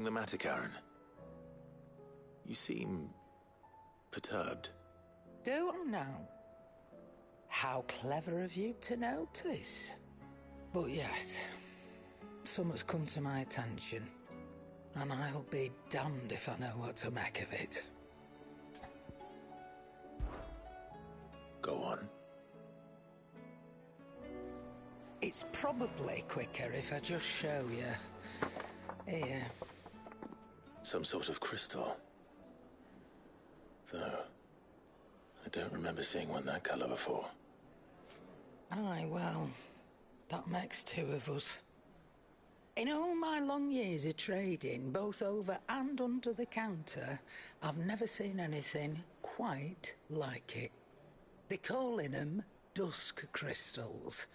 The matter, Karen? You seem perturbed. Do I now? How clever of you to notice. But yes, something's come to my attention, and I'll be damned if I know what to make of it. Go on. It's probably quicker if I just show you. Here. Some sort of crystal. Though, I don't remember seeing one that colour before. Aye, well, that makes two of us. In all my long years of trading, both over and under the counter, I've never seen anything quite like it. They're calling them dusk crystals,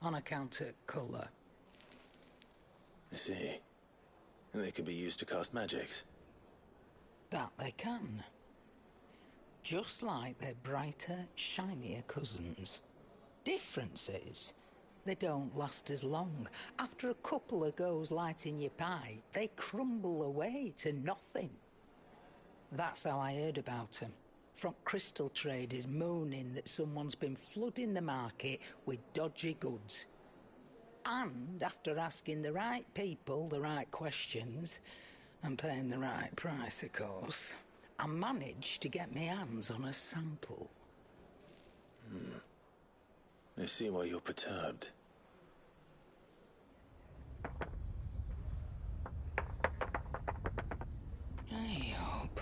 on account of colour. I see. And they could be used to cast magics. That they can. Just like their brighter, shinier cousins. Difference is, they don't last as long. After a couple of goes lighting your pie, they crumble away to nothing. That's how I heard about them. From crystal traders moaning that someone's been flooding the market with dodgy goods. And after asking the right people the right questions, and paying the right price, of course, I managed to get my hands on a sample. I see why you're perturbed. I hope.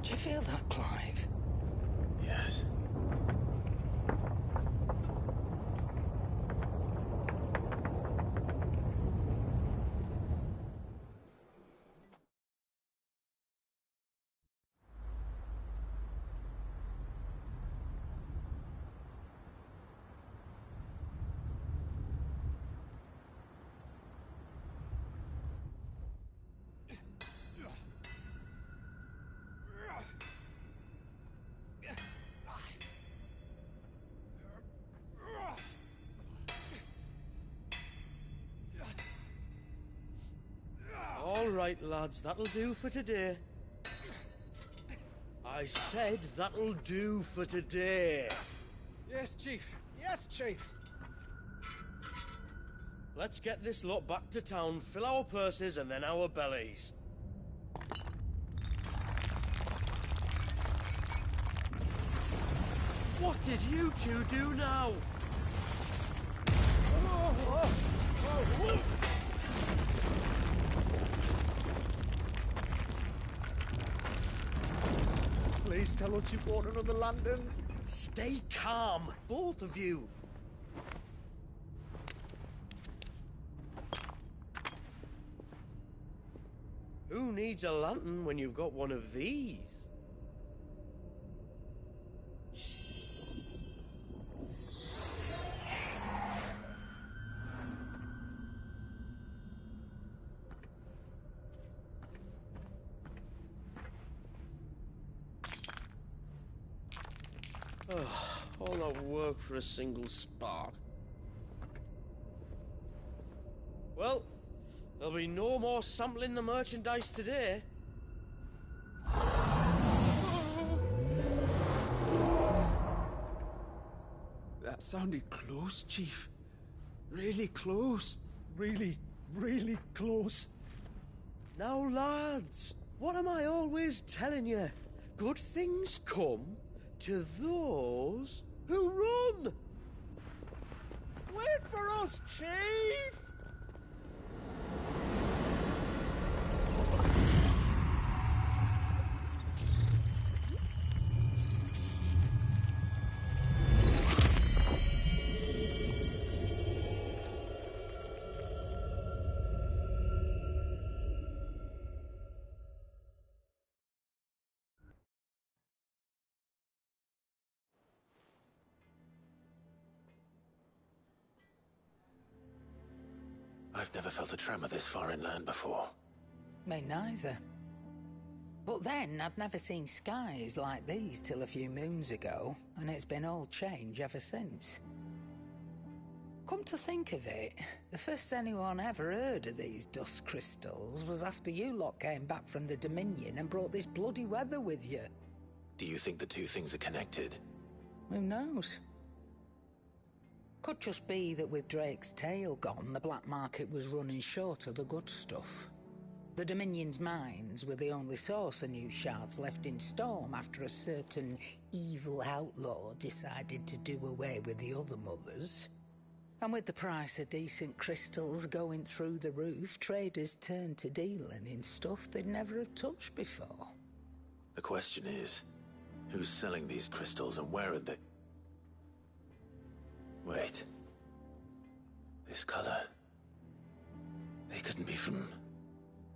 Do you feel that, Clive? Yes. All right, lads, that'll do for today. I said that'll do for today. Yes, Chief. Yes, Chief. Let's get this lot back to town, fill our purses and then our bellies. What did you two do now? Please tell us you bought another lantern. Stay calm, both of you. Who needs a lantern when you've got one of these? All that work for a single spark. Well, there'll be no more sampling the merchandise today. That sounded close, Chief. Really close. Really, really close. Now, lads, what am I always telling you? Good things come to those who run. Wait for us, Chief! I've never felt a tremor this far inland before. Me neither. But then, I'd never seen skies like these till a few moons ago, and it's been all change ever since. Come to think of it, the first anyone ever heard of these dust crystals was after you lot came back from the Dominion and brought this bloody weather with you. Do you think the two things are connected? Who knows? Could just be that with Drake's tail gone, the black market was running short of the good stuff. The Dominion's mines were the only source of new shards left in Storm after a certain evil outlaw decided to do away with the other mothers. And with the price of decent crystals going through the roof, traders turned to dealing in stuff they'd never have touched before. The question is, who's selling these crystals and where are they? Wait. This color. They couldn't be from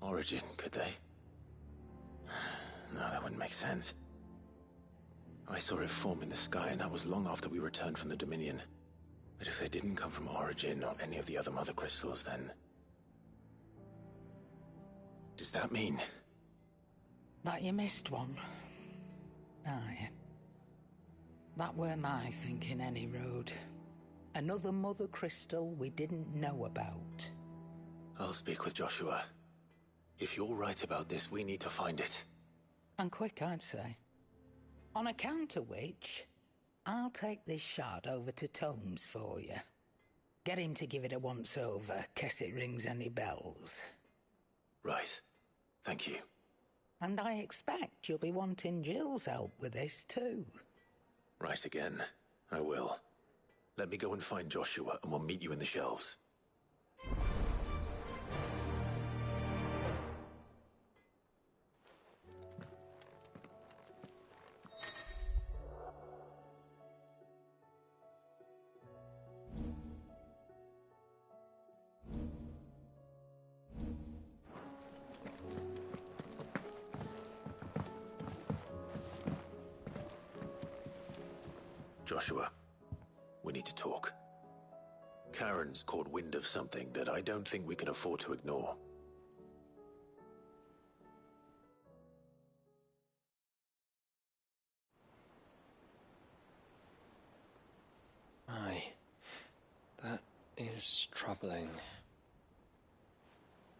Origin, could they? No, that wouldn't make sense. I saw it form in the sky, and that was long after we returned from the Dominion. But if they didn't come from Origin or any of the other mother crystals, then... does that mean... That you missed one? Aye. That were my thinking, any road. Another mother crystal we didn't know about. I'll speak with Joshua. If you're right about this, we need to find it. And quick, I'd say. On account of which, I'll take this shard over to Tomes for you. Get him to give it a once-over, case it rings any bells. Right. Thank you. And I expect you'll be wanting Jill's help with this too. Right again. I will. Let me go and find Joshua, and we'll meet you in the shelves. Joshua, we need to talk. Karen's caught wind of something that I don't think we can afford to ignore. Aye, that is troubling.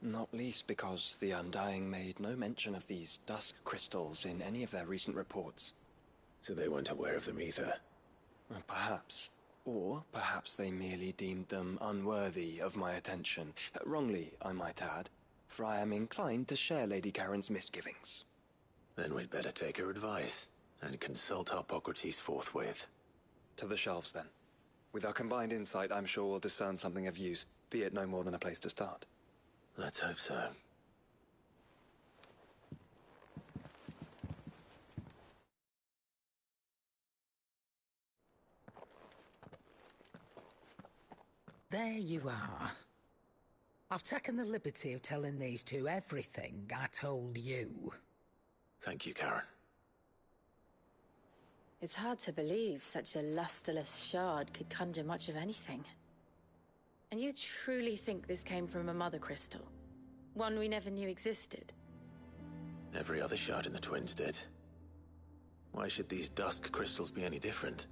Not least because the Undying made no mention of these dusk crystals in any of their recent reports. So they weren't aware of them either. Perhaps. Or perhaps they merely deemed them unworthy of my attention. Wrongly, I might add, for I am inclined to share Lady Karen's misgivings. Then we'd better take her advice and consult Harpocrates forthwith. To the shelves, then. With our combined insight, I'm sure we'll discern something of use, be it no more than a place to start. Let's hope so. There you are. I've taken the liberty of telling these two everything I told you. Thank you, Karen. It's hard to believe such a lusterless shard could conjure much of anything. And you truly think this came from a mother crystal? One we never knew existed? Every other shard in the Twins did. Why should these dusk crystals be any different?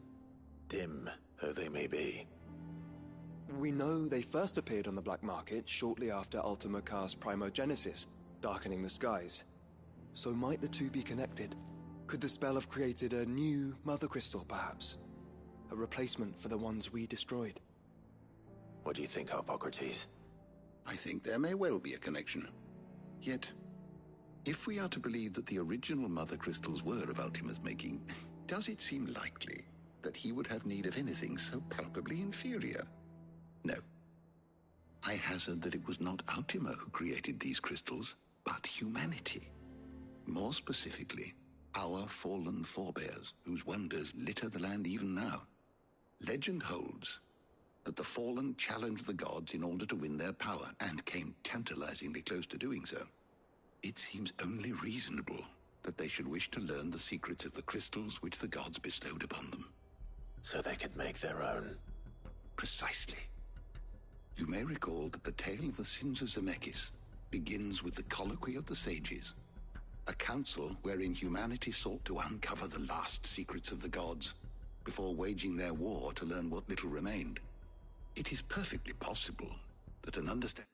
Dim though they may be. We know they first appeared on the black market shortly after Ultima cast Primogenesis, darkening the skies. So might the two be connected? Could the spell have created a new mother crystal, perhaps? A replacement for the ones we destroyed? What do you think, Harpocrates? I think there may well be a connection. Yet, if we are to believe that the original mother crystals were of Ultima's making, does it seem likely that he would have need of anything so palpably inferior? No. I hazard that it was not Ultima who created these crystals, but humanity. More specifically, our fallen forebears, whose wonders litter the land even now. Legend holds that the fallen challenged the gods in order to win their power, and came tantalizingly close to doing so. It seems only reasonable that they should wish to learn the secrets of the crystals which the gods bestowed upon them. So they could make their own. Precisely. You may recall that the tale of the sins of Zemeckis begins with the Colloquy of the Sages, a council wherein humanity sought to uncover the last secrets of the gods before waging their war to learn what little remained. It is perfectly possible that an understanding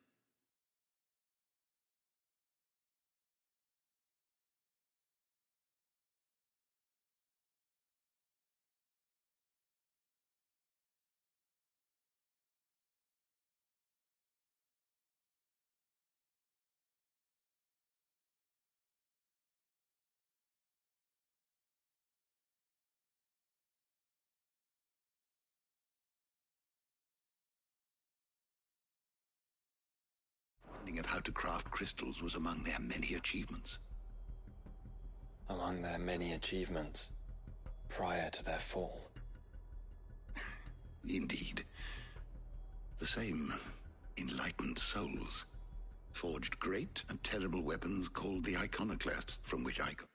of how to craft crystals was among their many achievements. Among their many achievements prior to their fall. Indeed. The same enlightened souls forged great and terrible weapons called the Iconoclasts, from which I got.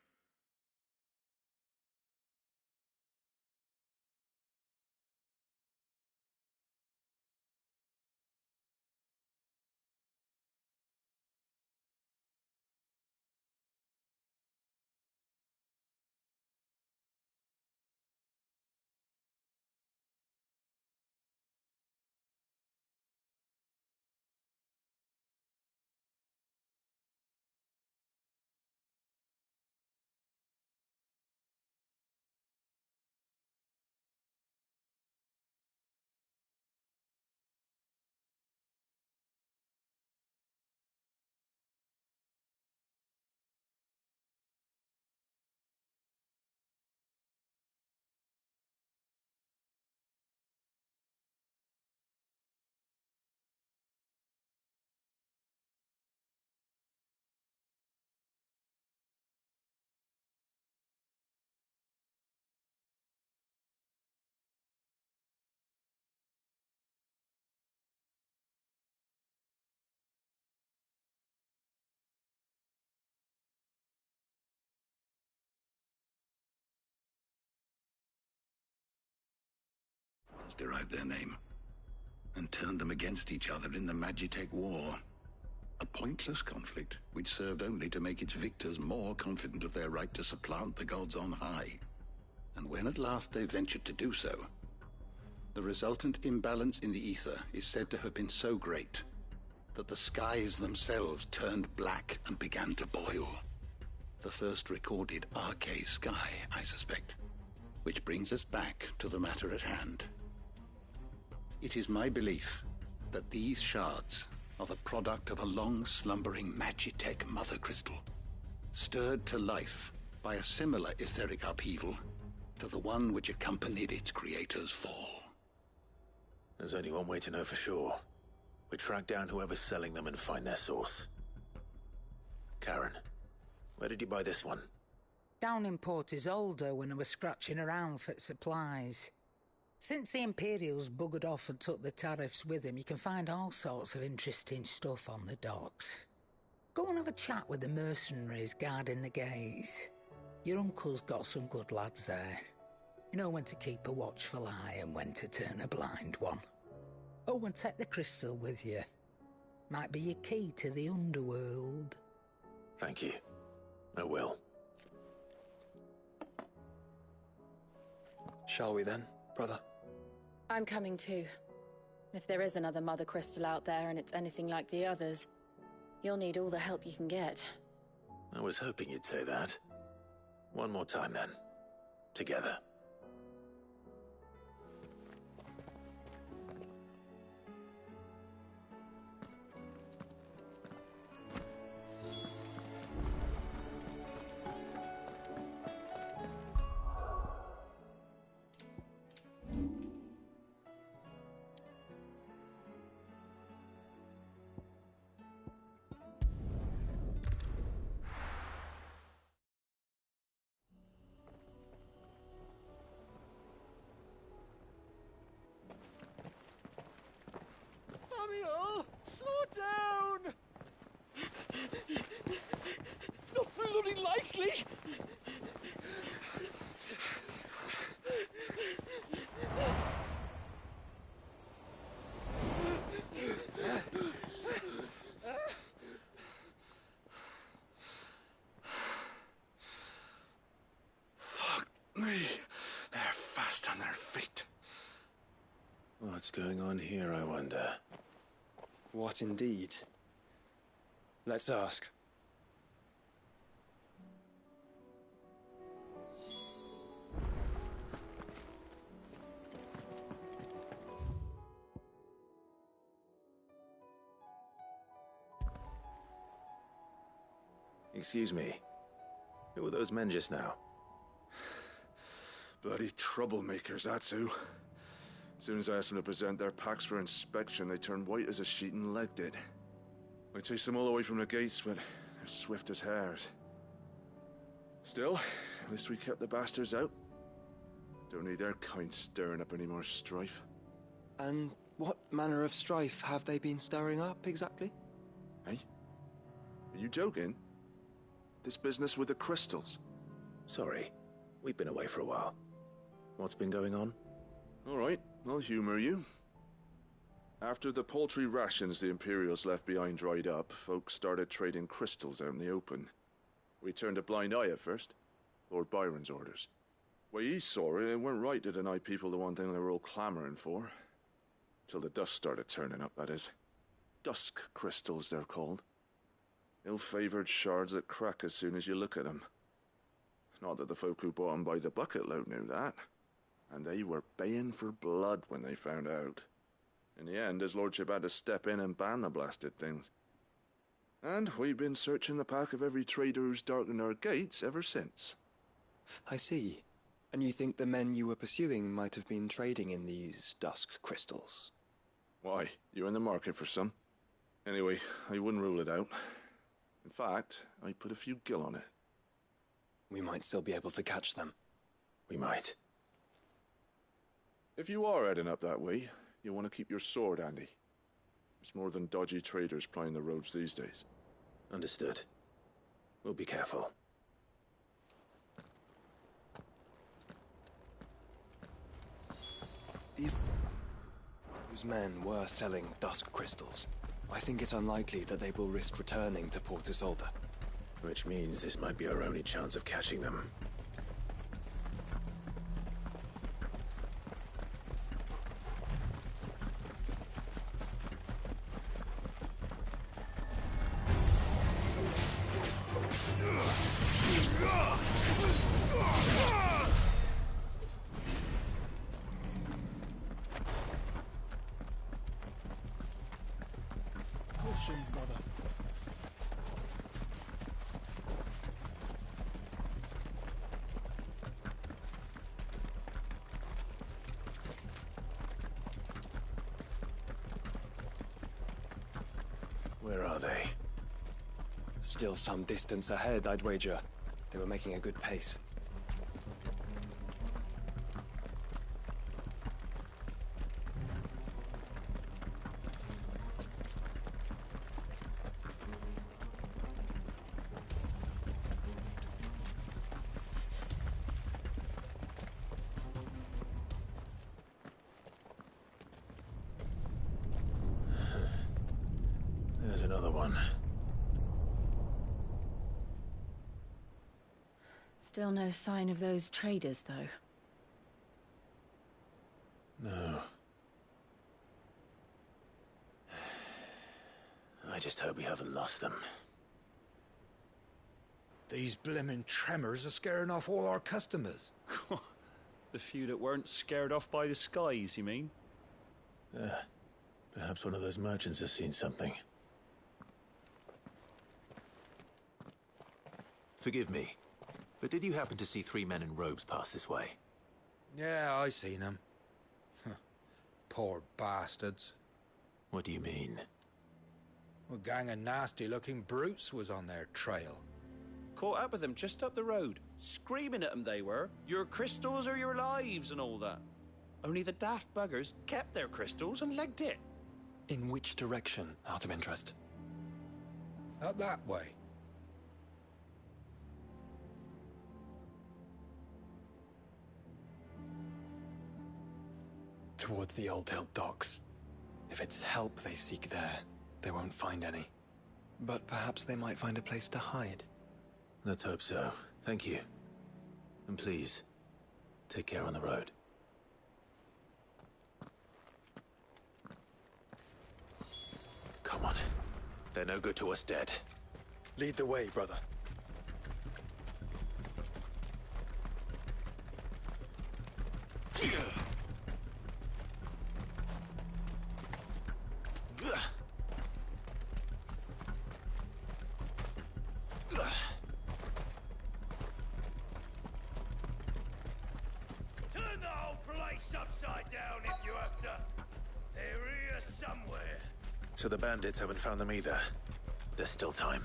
Derived their name and turned them against each other in the Magitech War. A pointless conflict which served only to make its victors more confident of their right to supplant the gods on high. And when at last they ventured to do so, the resultant imbalance in the ether is said to have been so great that the skies themselves turned black and began to boil. The first recorded Arcade sky, I suspect. Which brings us back to the matter at hand. It is my belief that these shards are the product of a long-slumbering Magitech mother crystal, stirred to life by a similar etheric upheaval to the one which accompanied its creator's fall. There's only one way to know for sure. We track down whoever's selling them and find their source. Karen, where did you buy this one? Down in Port Isolde when I was scratching around for supplies. Since the Imperials buggered off and took the tariffs with them, you can find all sorts of interesting stuff on the docks. Go and have a chat with the mercenaries guarding the gates. Your uncle's got some good lads there. You know when to keep a watchful eye and when to turn a blind one. Oh, and take the crystal with you. Might be your key to the underworld. Thank you. I will. Shall we then, brother? I'm coming too. If there is another Mother Crystal out there and it's anything like the others, you'll need all the help you can get. I was hoping you'd say that. One more time then. Together. Samuel, slow down! Not bloody likely! Fuck me. They're fast on their feet. Well, What's going on here, I wonder? What indeed? Let's ask. Excuse me. Who were those men just now? Bloody troublemakers, that's who. As soon as I asked them to present their packs for inspection, they turned white as a sheet and legged it. I chased them all away from the gates, but they're swift as hares. Still, at least we kept the bastards out. Don't need their kind stirring up any more strife. And what manner of strife have they been stirring up, exactly? Hey? Are you joking? This business with the crystals? Sorry, we've been away for a while. What's been going on? All right, I'll humor you. After the paltry rations the Imperials left behind dried up, folks started trading crystals out in the open. We turned a blind eye at first. Lord Byron's orders. Way he saw it, it weren't right to deny people the one thing they were all clamoring for. Till the dust started turning up, that is. Dusk crystals, they're called. Ill-favored shards that crack as soon as you look at them. Not that the folk who bought them by the bucket load knew that. And they were baying for blood when they found out. In the end, his lordship had to step in and ban the blasted things. And we've been searching the pack of every trader who's darkened our gates ever since. I see. And you think the men you were pursuing might have been trading in these dusk crystals? Why? You're in the market for some. Anyway, I wouldn't rule it out. In fact, I'd put a few gil on it. We might still be able to catch them. We might. If you are heading up that way, you want to keep your sword handy. It's more than dodgy traders plying the roads these days. Understood. We'll be careful. If those men were selling dusk crystals, I think it unlikely that they will risk returning to Port Isolde. Which means this might be our only chance of catching them. Push him, brother. Where are they? Still some distance ahead, I'd wager. They were making a good pace. There's another one. Still no sign of those traders, though. No. I just hope we haven't lost them. These blimmin' tremors are scaring off all our customers. The few that weren't scared off by the skies, you mean? Perhaps one of those merchants has seen something. Forgive me, but did you happen to see 3 men in robes pass this way? Yeah, I seen them. Poor bastards. What do you mean? A gang of nasty-looking brutes was on their trail. Caught up with them just up the road, screaming at them they were. Your crystals or your lives and all that. Only the daft buggers kept their crystals and legged it. In which direction, out of interest? Up that way. Towards the Old Hill docks. If it's help they seek there, they won't find any. But perhaps they might find a place to hide. Let's hope so. Thank you. And please, take care on the road. Come on. They're no good to us dead. Lead the way, brother. Turn the whole place upside down if you have to. They're here somewhere. So the bandits haven't found them either. There's still time.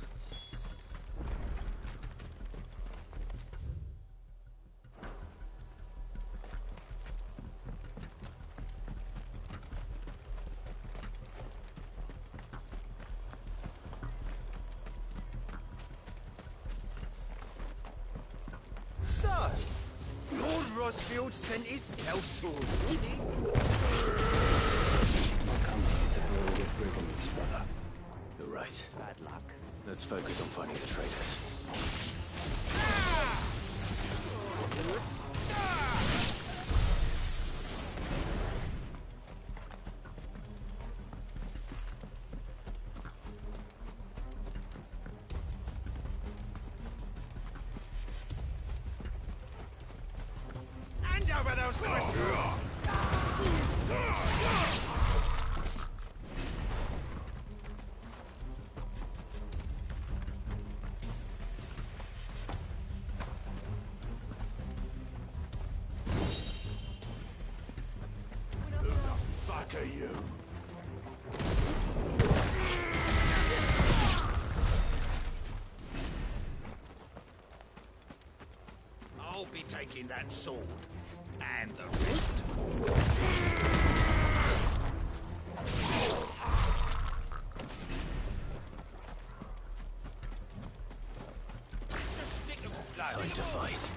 So, Lord Rosfield sent his sellswords, did he? I'll come here to brawl with brigands, brother. You're right. Bad luck. Let's focus on finding the traitors. Hand over those crystals! Who the fuck are you? I'll be taking that sword. And the rest. Time to fight.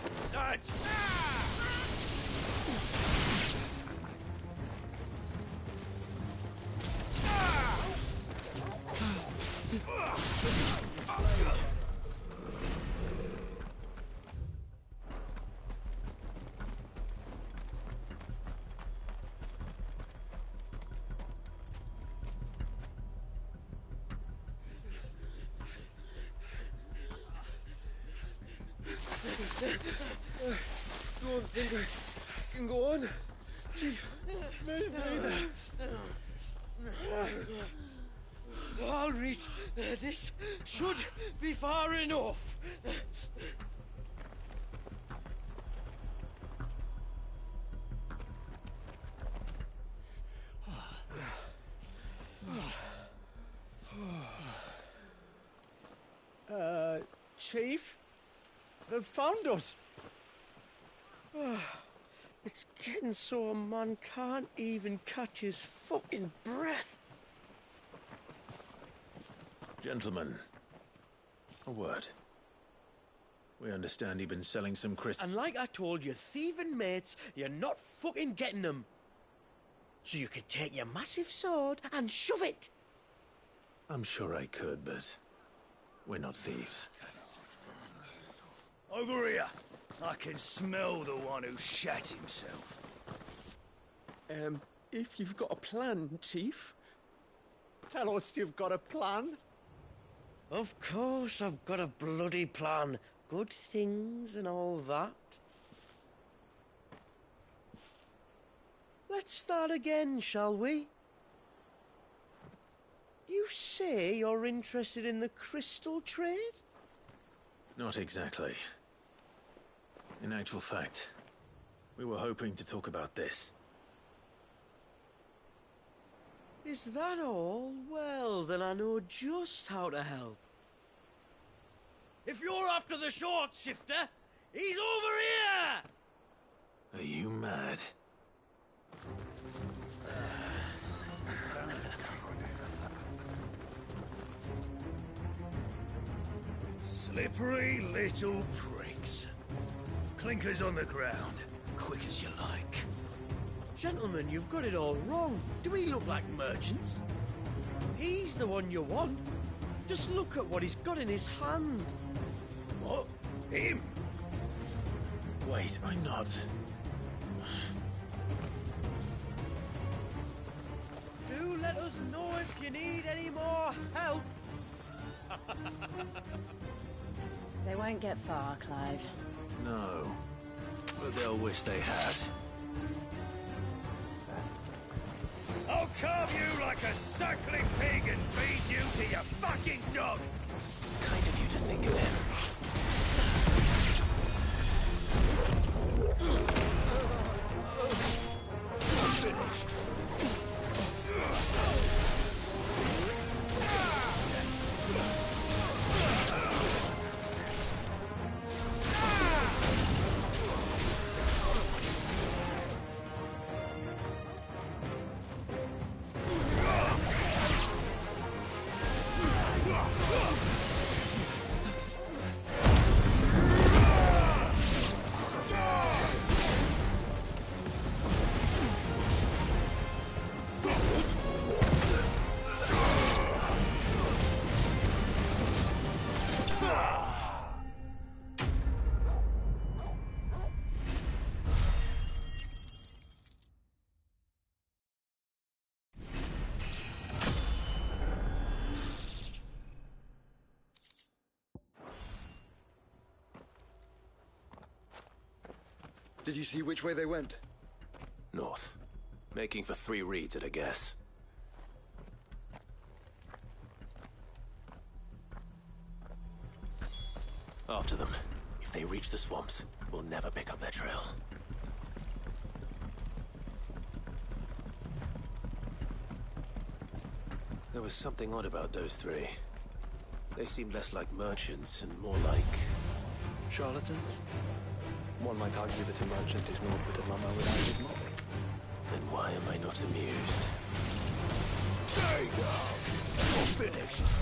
Don't think I can go on. Chief, neither. All right, this should be far enough. Chief? They've found us. It's getting so a man can't even catch his fucking breath. Gentlemen, a word. We understand you've been selling some crystals. And like I told your thieving mates, you're not fucking getting them. So you could take your massive sword and shove it. I'm sure I could, but we're not thieves. Over here. I can smell the one who shat himself. If you've got a plan, Chief. Tell us you've got a plan. Of course I've got a bloody plan. Good things and all that. Let's start again, shall we? You say you're interested in the crystal trade? Not exactly. In actual fact, we were hoping to talk about this. Is that all? Well, then I know just how to help. If you're after the short shifter, he's over here! Are you mad? Slippery little pricks. Clinkers on the ground, quick as you like. Gentlemen, you've got it all wrong. Do we look like merchants? He's the one you want. Just look at what he's got in his hand. What? Him? Wait, I'm not. Do let us know if you need any more help. They won't get far, Clive. No. But they'll wish they had. I'll carve you like a suckling pig and feed you to your fucking dog! Kind of you to think of him. Finished. Did you see which way they went? North. Making for 3 reeds at a guess. After them. If they reach the swamps, we'll never pick up their trail. There was something odd about those 3. They seemed less like merchants and more like... Charlatans? One might argue that a merchant is naught but a mummer without his motley. Then why am I not amused? There you go! You're finished!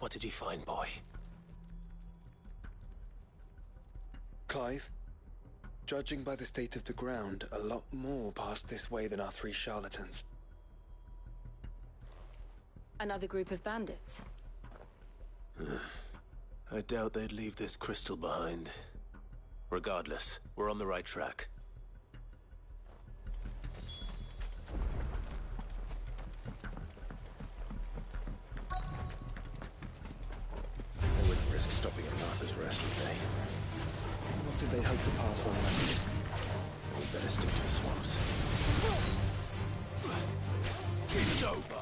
What did he find, boy? Clive, judging by the state of the ground, a lot more passed this way than our 3 charlatans. Another group of bandits. I doubt they'd leave this crystal behind. Regardless, we're on the right track. I wouldn't risk stopping at Martha's Rest, would they? What if they hope to pass on unnoticed? We better stick to the swamps. It's over!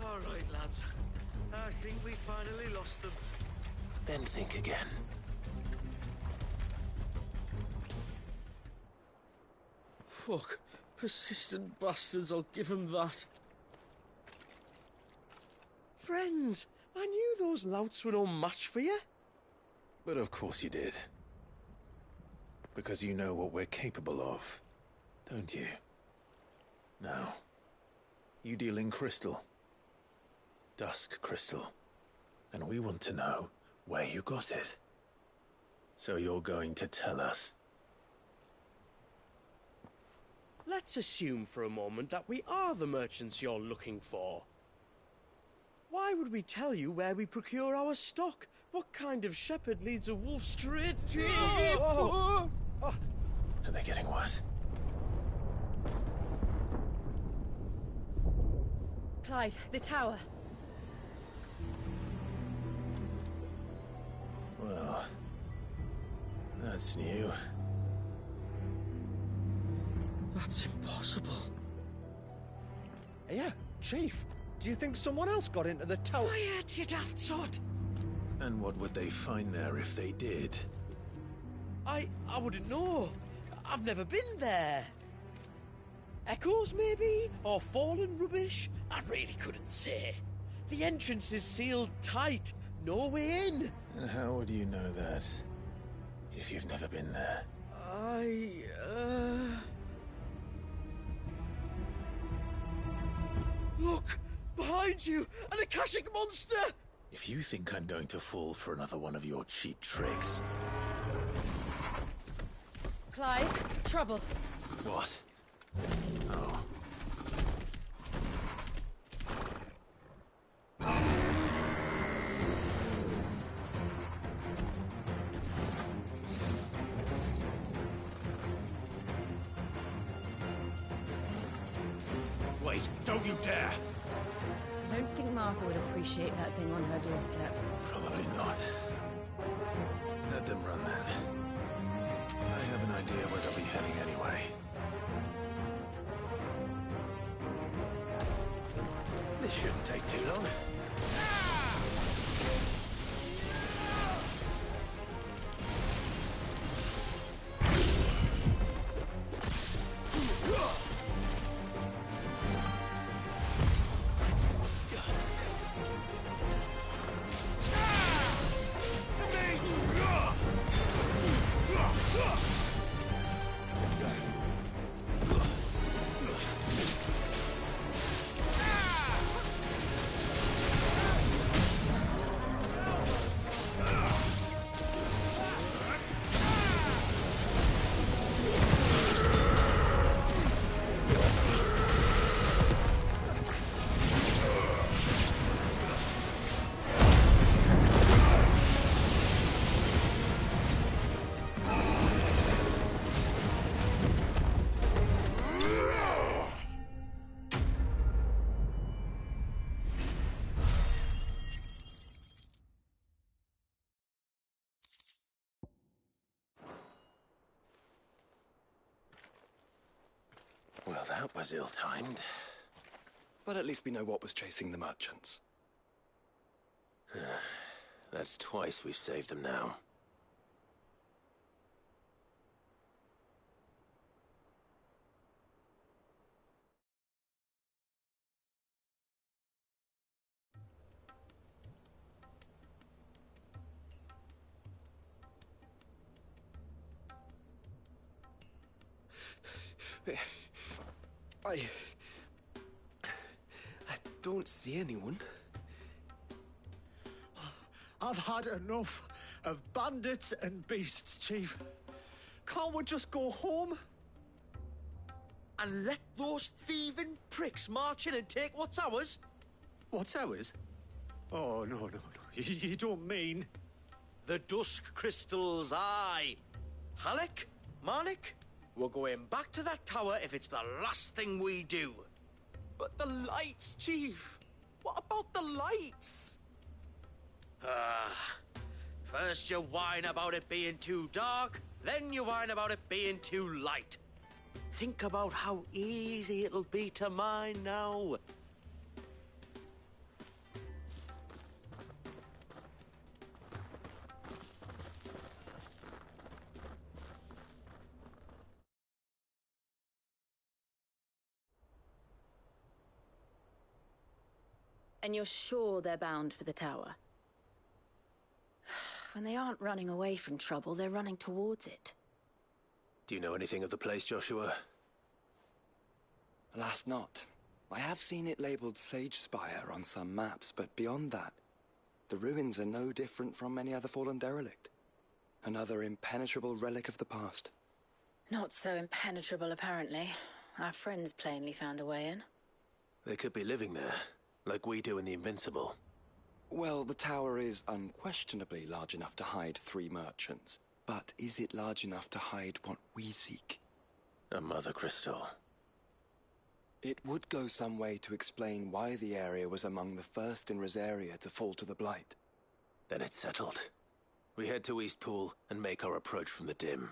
All right, lads. I think we finally lost them. Then think again. Fuck. Persistent bastards, I'll give them that. Friends! I knew those louts were no match for you. But of course you did. Because you know what we're capable of, don't you? Now, you deal in crystal. Dusk crystal. And we want to know where you got it. So you're going to tell us? Let's assume for a moment that we are the merchants you're looking for. Why would we tell you where we procure our stock? What kind of shepherd leads a wolf straight to... Are they getting worse? Clive, the tower. Well, that's new. That's impossible. Yeah, Chief. Do you think someone else got into the tower? Quiet, you daft sod! And what would they find there if they did? I wouldn't know. I've never been there. Echoes, maybe? Or fallen rubbish? I really couldn't say. The entrance is sealed tight. No way in. And how would you know that, if you've never been there? Look! Behind you! An Akashic monster! If you think I'm going to fall for another one of your cheap tricks... Clive, trouble. What? Oh. Wait, don't you dare! I don't think Martha would appreciate that thing on her doorstep. Probably not. Let them run then. I have an idea where they'll be heading anyway. This shouldn't take too long. Well, that was ill-timed. But at least we know what was chasing the merchants. That's twice we've saved them now. I don't see anyone. I've had enough of bandits and beasts, Chief. Can't we just go home? And let those thieving pricks march in and take what's ours? What's ours? Oh, no. You don't mean... The Dusk Crystals, aye. Halleck? Marnik? We're going back to that tower if it's the last thing we do. But the lights, Chief. What about the lights? First you whine about it being too dark, then you whine about it being too light. Think about how easy it'll be to mine now. And you're sure they're bound for the tower? When they aren't running away from trouble, they're running towards it. Do you know anything of the place, Joshua? Alas, not. I have seen it labeled Sage Spire on some maps, but beyond that, the ruins are no different from any other fallen derelict. Another impenetrable relic of the past. Not so impenetrable, apparently. Our friends plainly found a way in. They could be living there, like we do in the Invincible. Well, the tower is unquestionably large enough to hide 3 merchants. But is it large enough to hide what we seek? A Mother Crystal. It would go some way to explain why the area was among the first in Rosaria to fall to the Blight. Then it's settled. We head to Eastpool and make our approach from the dim.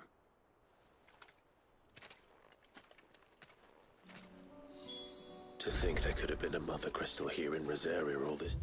To think there could have been a Mother Crystal here in Rosaria all this...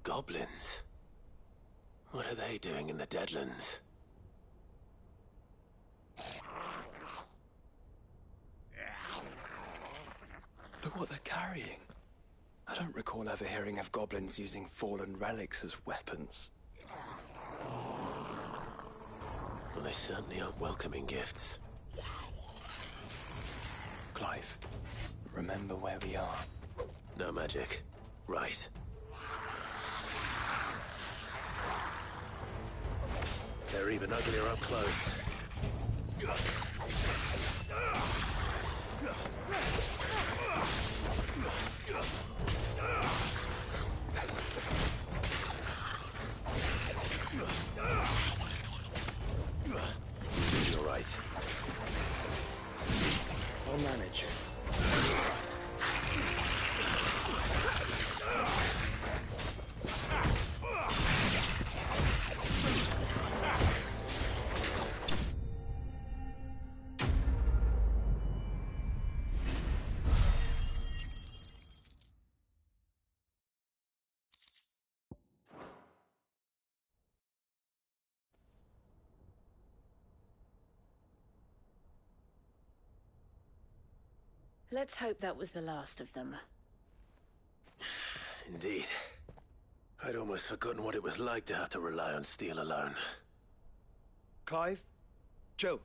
Goblins? What are they doing in the Deadlands? Look what they're carrying. I don't recall ever hearing of goblins using fallen relics as weapons. Well, they certainly aren't welcoming gifts. Clive, remember where we are. No magic. Right. They're even uglier up close. You're right. I'll manage. Let's hope that was the last of them. Indeed. I'd almost forgotten what it was like to have to rely on steel alone. Clive? Jill.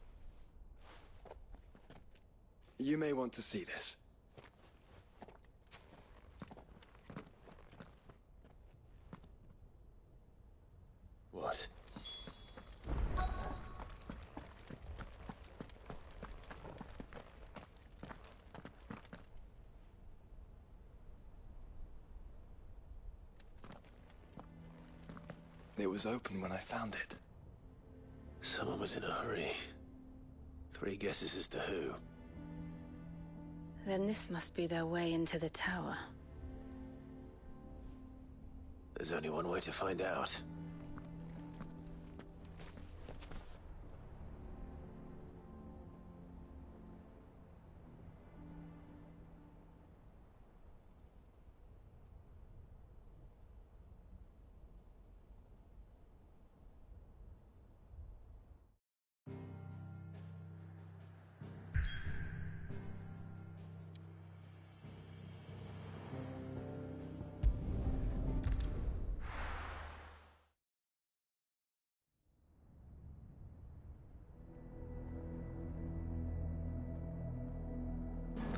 You may want to see this. What? It was open when I found it. Someone was in a hurry. 3 guesses as to who. Then this must be their way into the tower. There's only one way to find out.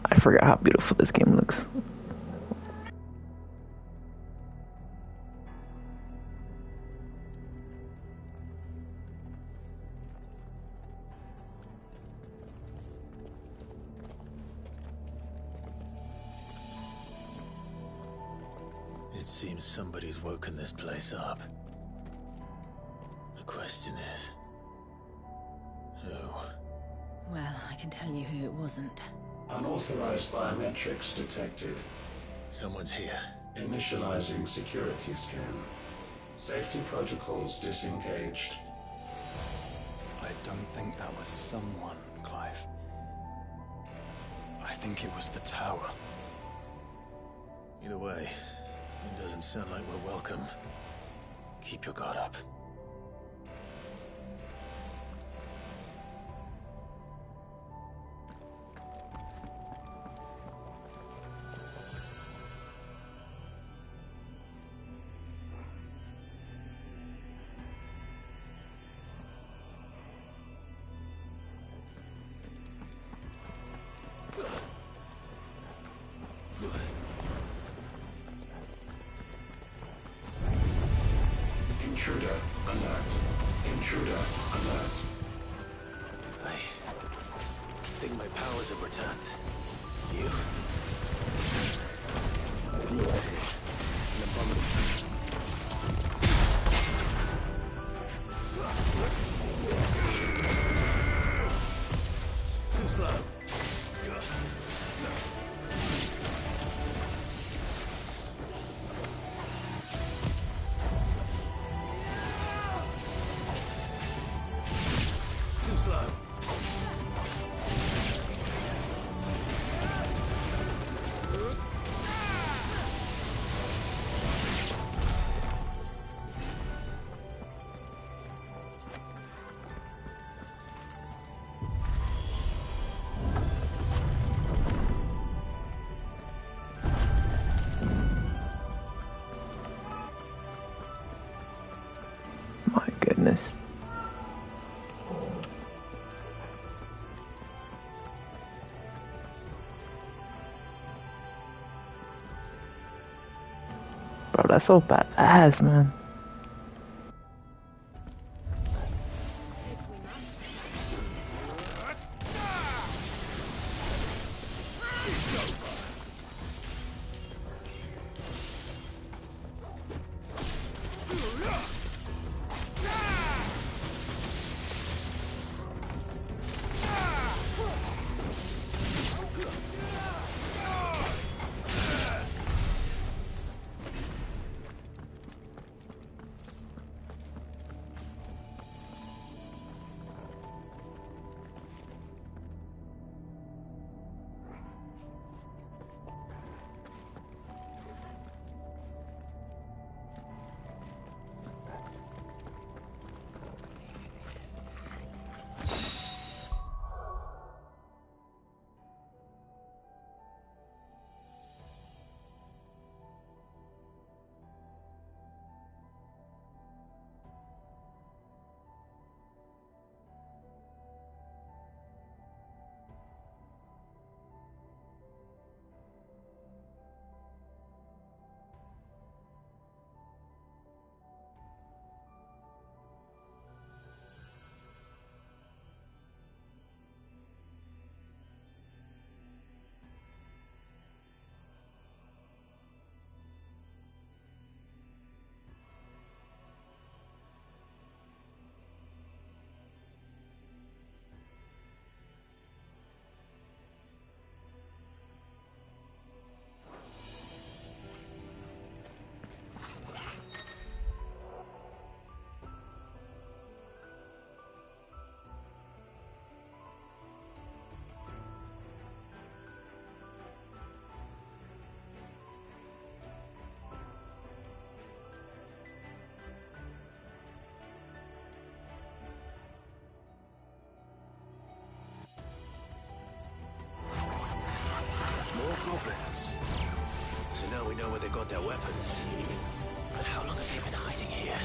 I forgot how beautiful this game looks. seems somebody's woken this place up. The question is... who? Well, I can tell you who it wasn't. Unauthorized biometrics detected. Someone's here. Initializing security scan. Safety protocols disengaged. I don't think that was someone, Clive. I think it was the tower. Either way, it doesn't sound like we're welcome. Keep your guard up. Intruder alert. Intruder alert. I think my powers have returned. You? An abundance. Too slow. Too slow. My goodness. Bro, that's so badass, man. Goblins. So now we know where they got their weapons. But how long have they been hiding here?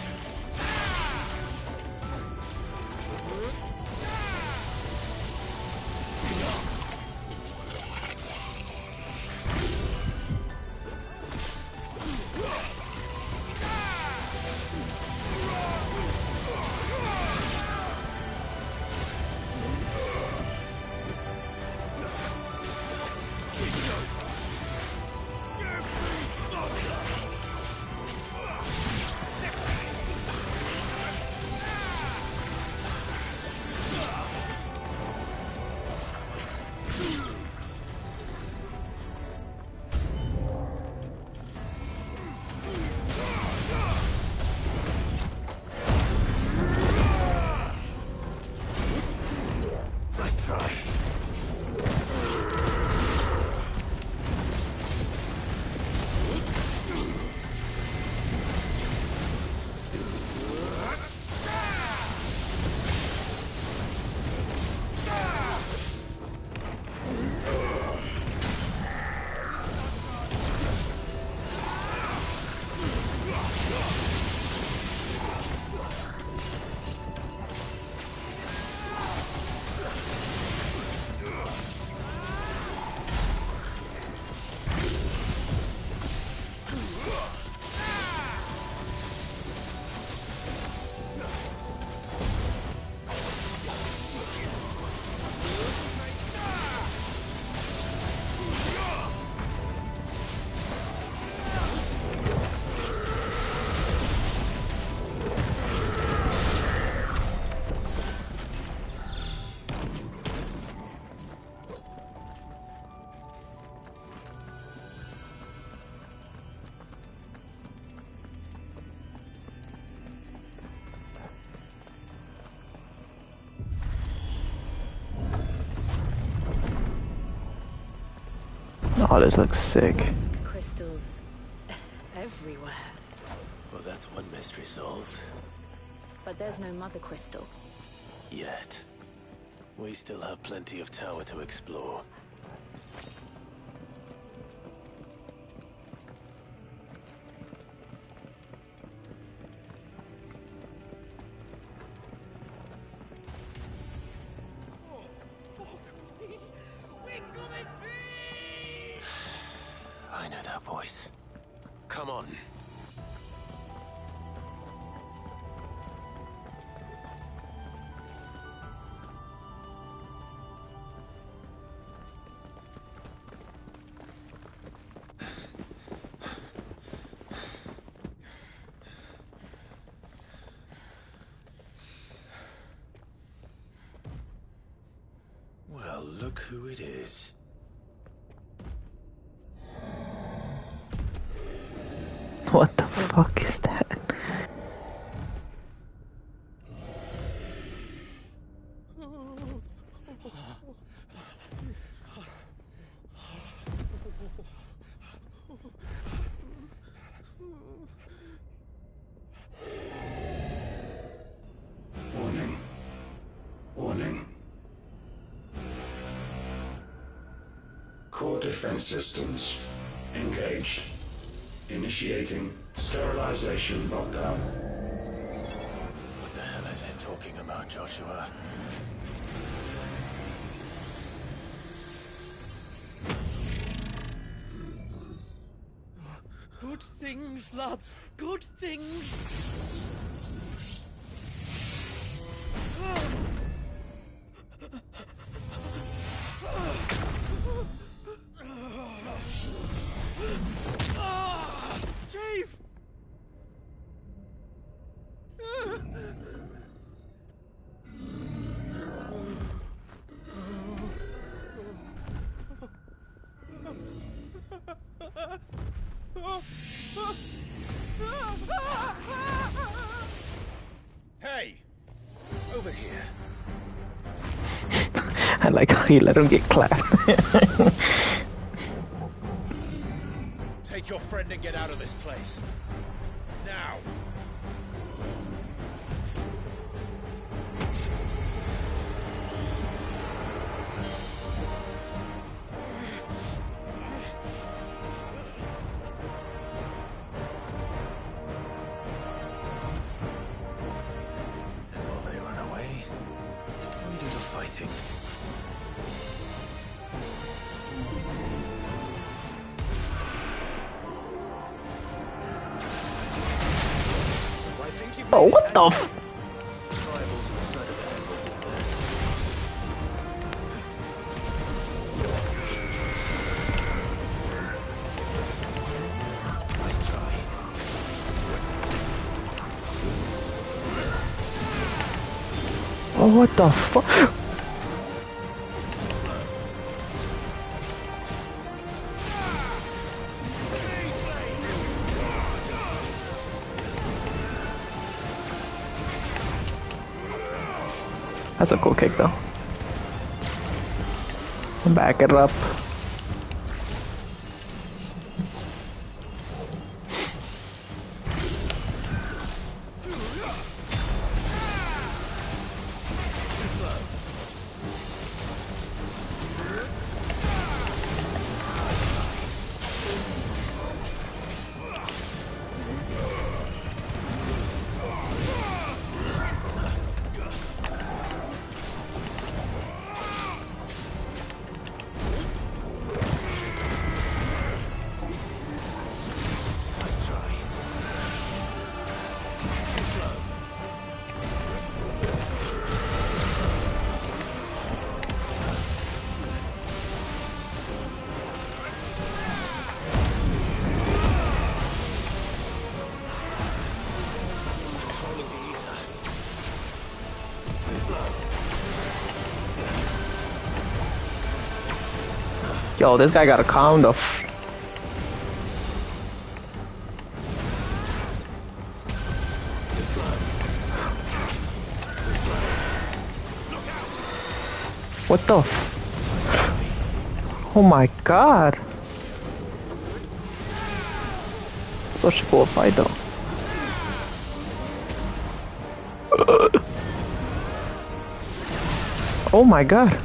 try. Oh, this looks sick. Dusk crystals everywhere. Well, that's one mystery solved. But there's no mother crystal. Yet. We still have plenty of tower to explore. I know that voice. Come on. Well, look who it is. What the fuck is that? Warning. Warning. Core defense systems engaged. Initiating sterilization lockdown. What the hell is it talking about, Joshua? Good things, lads. Good things. Chief! Hey! Over here. I like how you let him get clapped. Take your friend and get out of this place. Now! And while they run away, we do the fighting. Oh, what the f- Nice try. Oh, what the fuck? That's a cool kick though. Back it up. Yo, this guy got a calm the f. What the f? Oh my god. Such a cool fight though. Oh my god.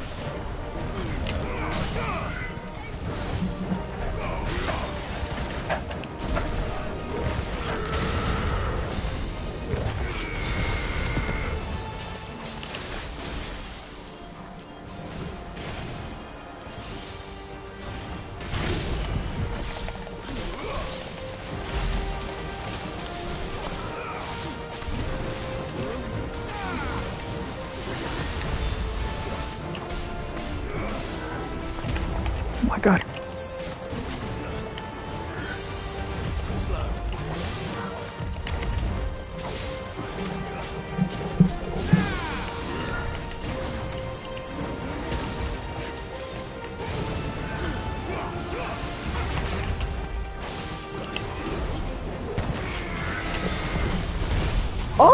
Oh my god. Oh!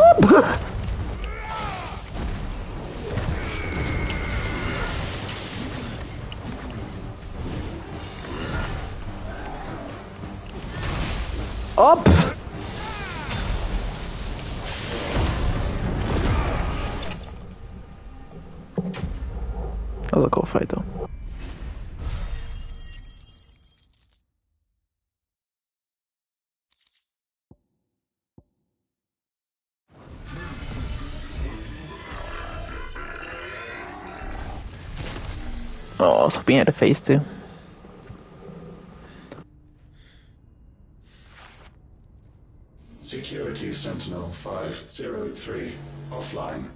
Up! That was a cool fight though. Oh, I was hoping I had a face too. Security Sentinel 503 offline.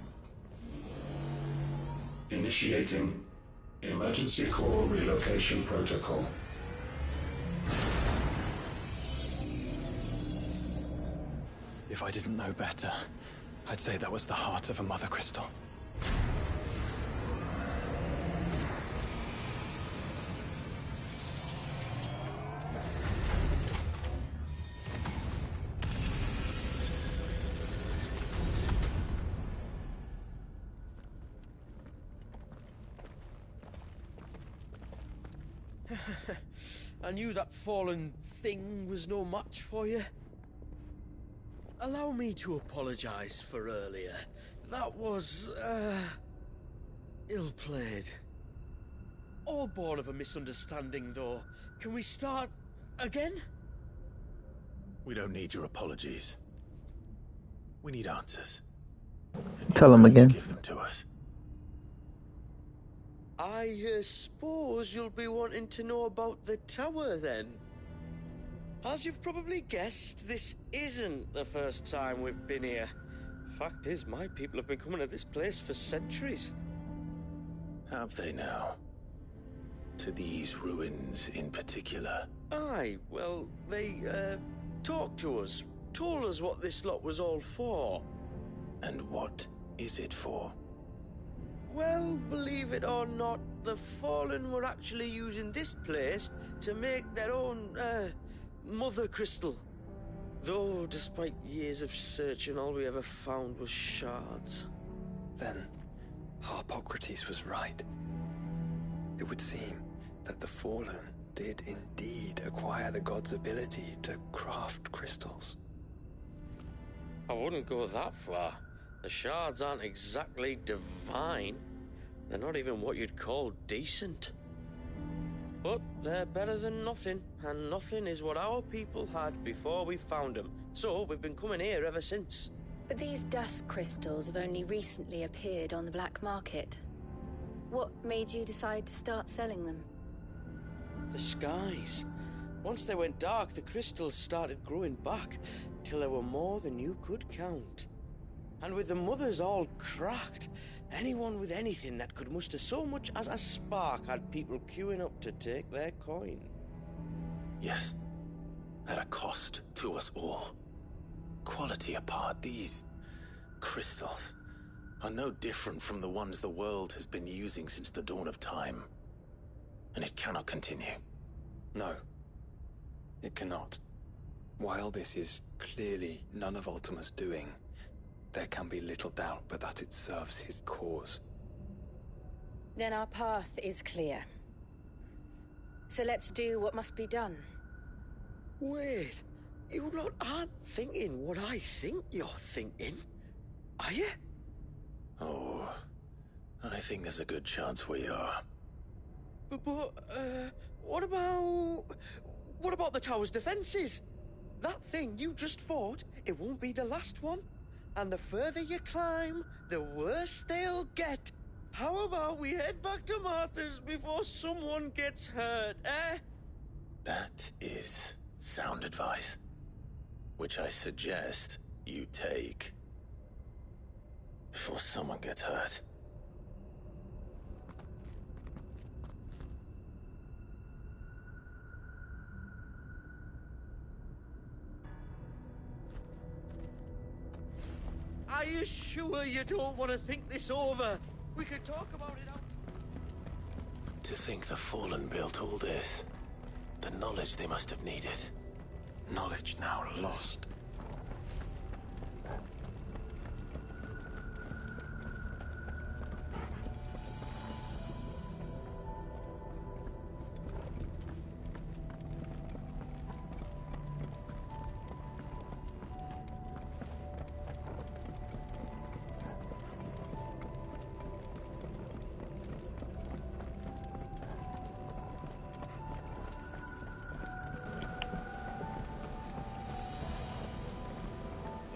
Initiating emergency core relocation protocol. If I didn't know better, I'd say that was the heart of a Mother Crystal. I knew that fallen thing was no match for you. Allow me to apologize for earlier. That was, ill-played. All born of a misunderstanding, though. Can we start again? We don't need your apologies. We need answers. Tell him again. Give them to us. I suppose you'll be wanting to know about the tower, then. As you've probably guessed, this isn't the first time we've been here. Fact is, my people have been coming to this place for centuries. Have they now? To these ruins in particular? Aye, well, they, talked to us, told us what this lot was all for. And what is it for? Well, believe it or not, the Fallen were actually using this place to make their own, Mother Crystal. Though, despite years of searching, all we ever found was shards. Then, Harpocrates was right. it would seem that the Fallen did indeed acquire the god's ability to craft crystals. I wouldn't go that far. The shards aren't exactly divine. They're not even what you'd call decent. But they're better than nothing, and nothing is what our people had before we found them. So we've been coming here ever since. But these dust crystals have only recently appeared on the black market. What made you decide to start selling them? The skies. Once they went dark, the crystals started growing back, till there were more than you could count. And with the mothers all cracked, anyone with anything that could muster so much as a spark had people queuing up to take their coin. Yes, at a cost to us all. Quality apart, these crystals are no different from the ones the world has been using since the dawn of time. And it cannot continue. No, it cannot. While this is clearly none of Ultima's doing, there can be little doubt but that it serves his cause. Then our path is clear. So let's do what must be done. Wait, you lot aren't thinking what I think you're thinking, are you? Oh, I think there's a good chance we are. But what about the tower's defenses? That thing you just fought, it won't be the last one. And the further you climb, the worse they'll get. How about we head back to Martha's before someone gets hurt, eh? That is sound advice, which I suggest you take before someone gets hurt. Are you sure you don't want to think this over? We could talk about it out. To think the Fallen built all this, the knowledge they must have needed. Knowledge now lost.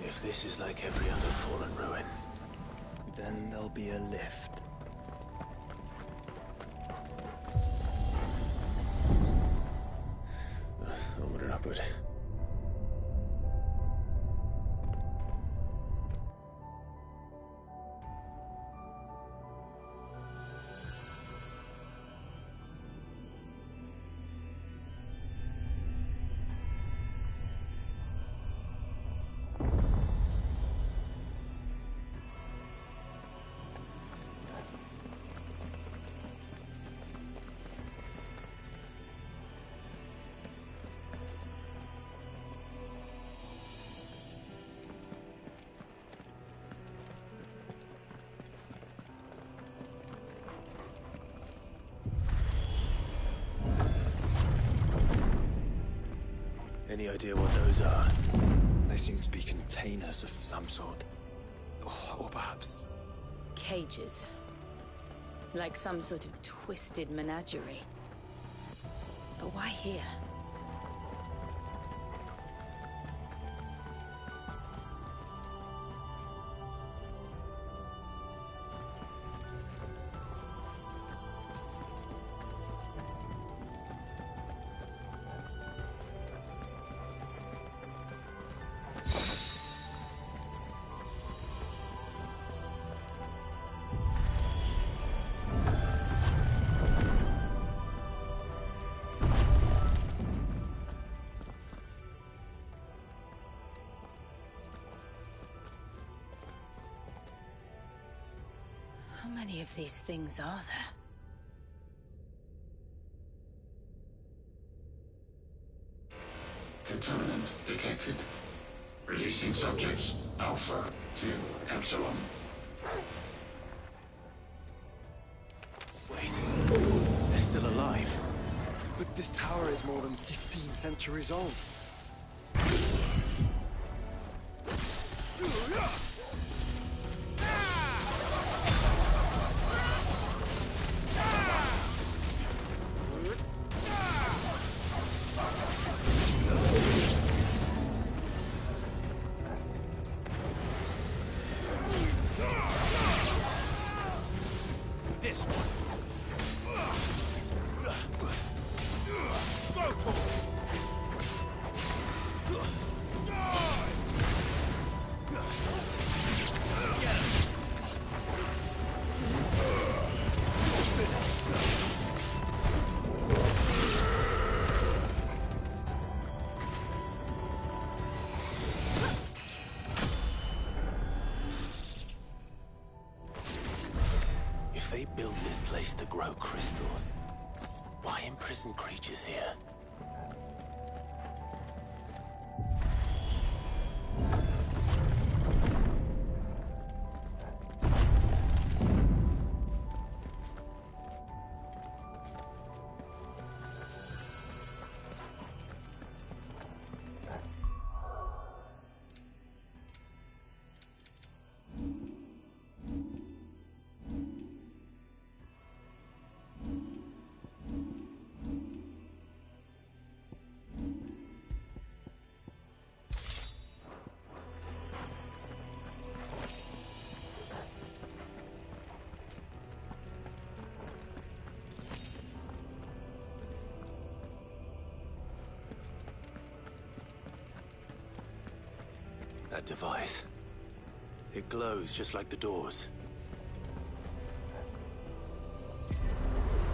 If this is like every other Fallen ruin, then there'll be a lift. Open it upward. Any idea what those are? They seem to be containers of some sort. Or perhaps... Cages. Like some sort of twisted menagerie. But why here? How many of these things are there? Contaminant detected. Releasing subjects Alpha to Epsilon. Wait. alive. But this tower is more than 15 centuries old. This one. If they built this place to grow crystals, why imprison creatures here? That device. It glows just like the doors.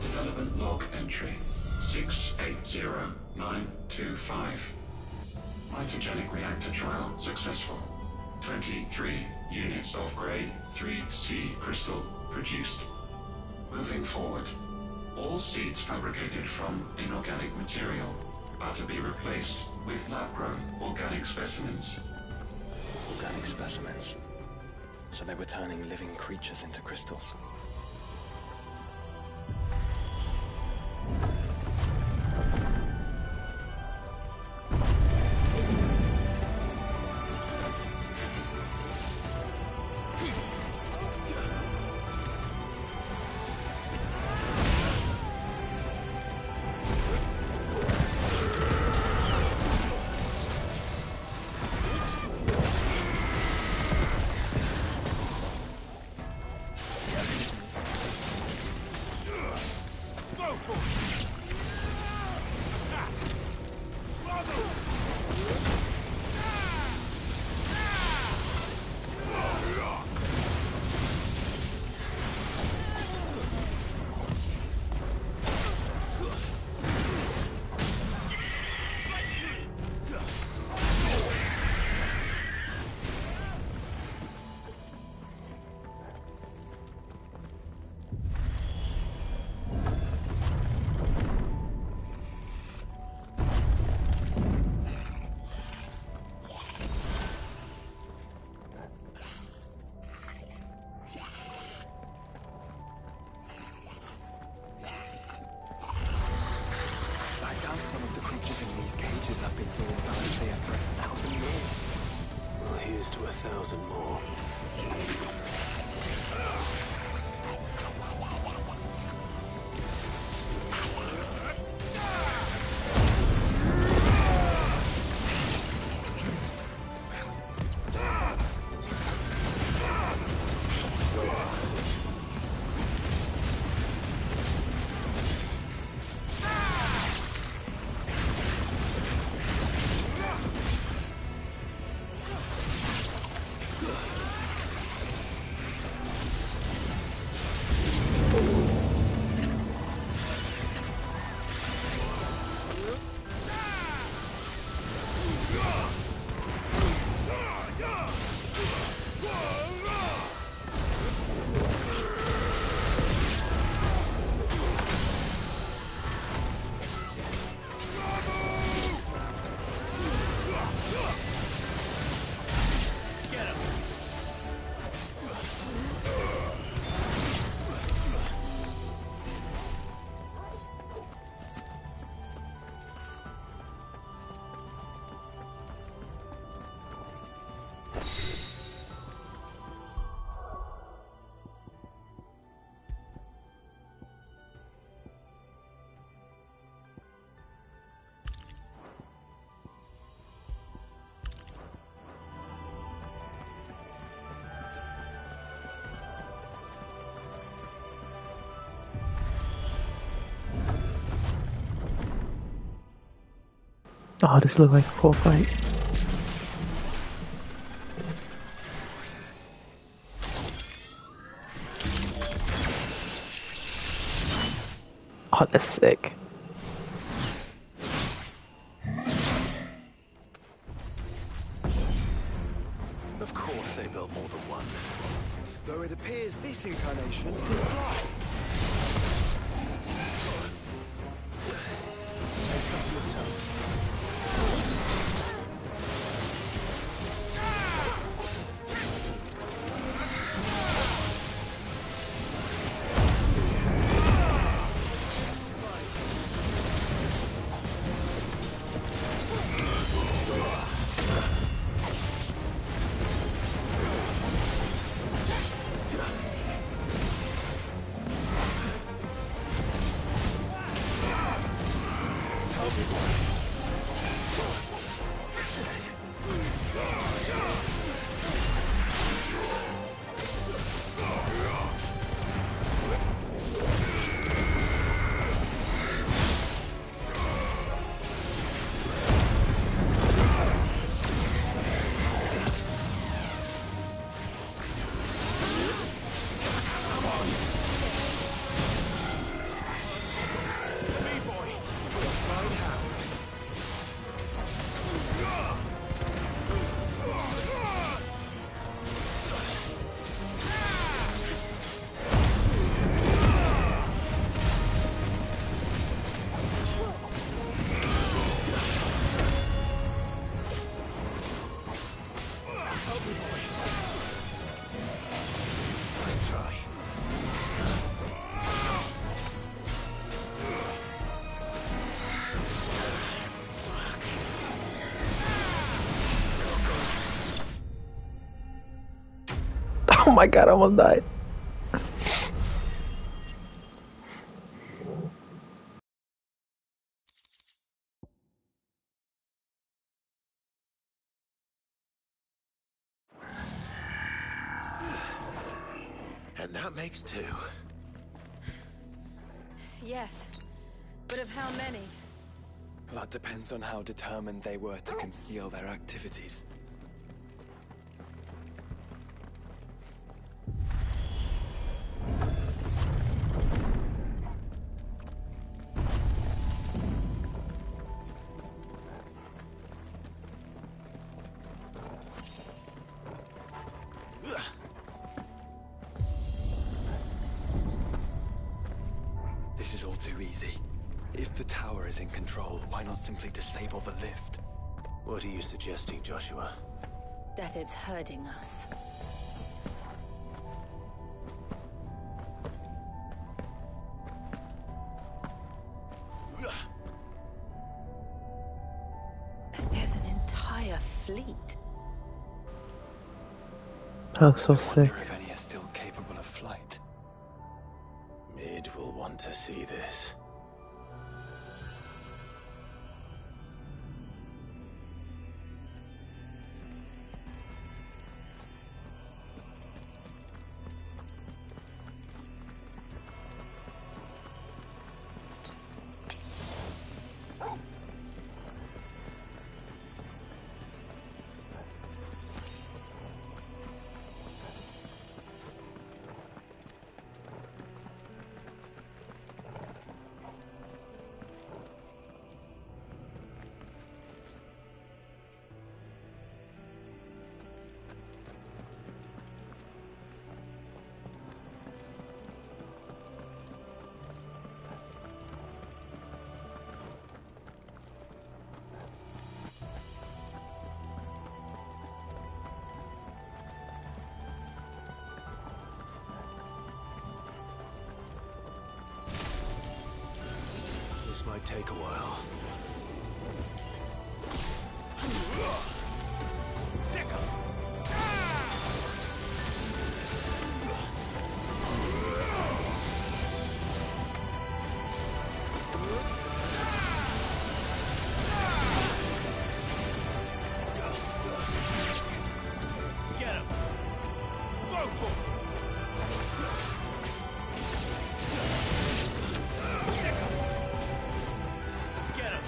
Development log entry 680925. Mitogenic reactor trial successful. 23 units of grade 3C crystal produced. Moving forward, all seeds fabricated from inorganic material are to be replaced with lab-grown organic specimens. Organic specimens. So they were turning living creatures into crystals. Some of the creatures in these cages have been thought about here for 1,000 years. Well, here's to 1,000 more. Oh, this looks like a full fight. Oh, that's sick. Of course they built more than one. Though it appears this incarnation can fly. Face up to yourself. Oh my god, I almost died. And that makes 2. Yes, but of how many? That depends on how determined they were to conceal their activities. This is all too easy. If the tower is in control, why not simply disable the lift? What are you suggesting, Joshua? That it's hurting us. There's an entire fleet. Oh, so sick. Wonder if any are still capable of flight. Mid will want to see this. This might take a while. Get him! Go to him! Get him!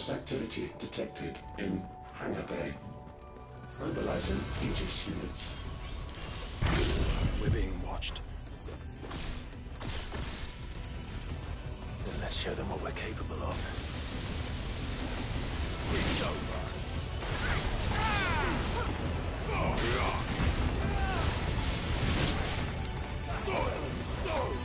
anomalous activity detected in Hangar Bay. Mobilizing Aegis units. We're being watched. Then let's show them what we're capable of. It's over. Soil and stone!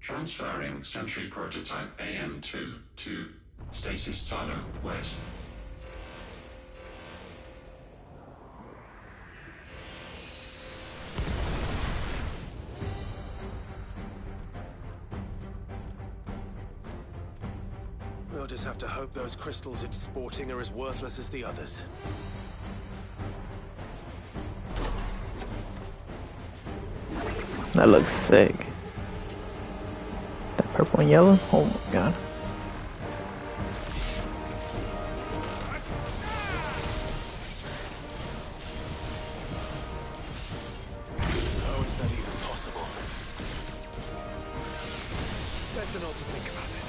Transferring Sentry Prototype AM2 to Stasis Silo West. We'll just have to hope those crystals it's sporting are as worthless as the others. That looks sick. That purple and yellow? Oh my god. How is that even possible? Better not to think about it.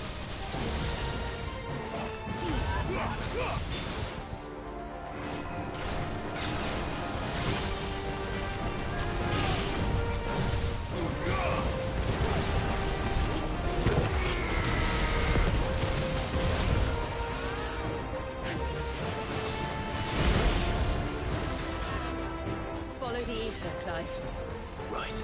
Follow the ether, Clive. Right.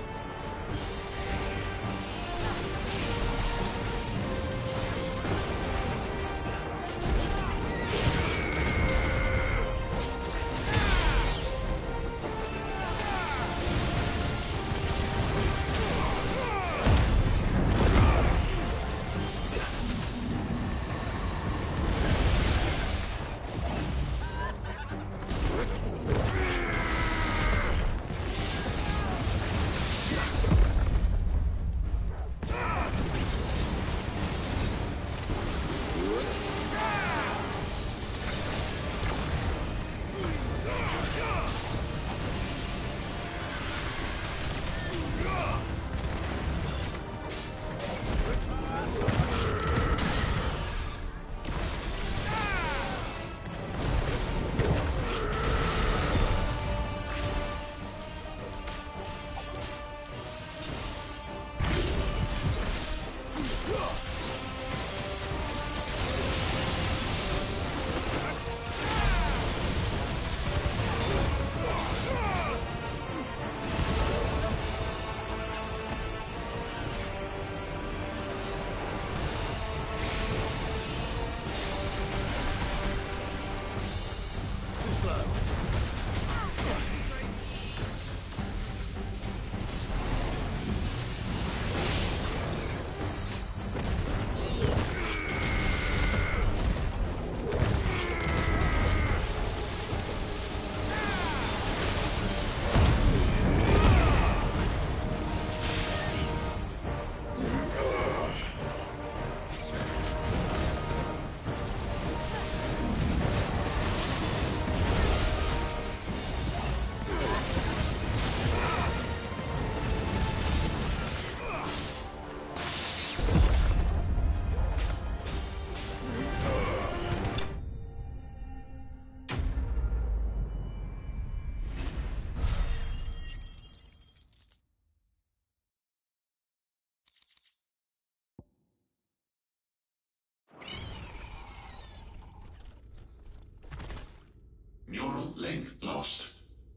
lost.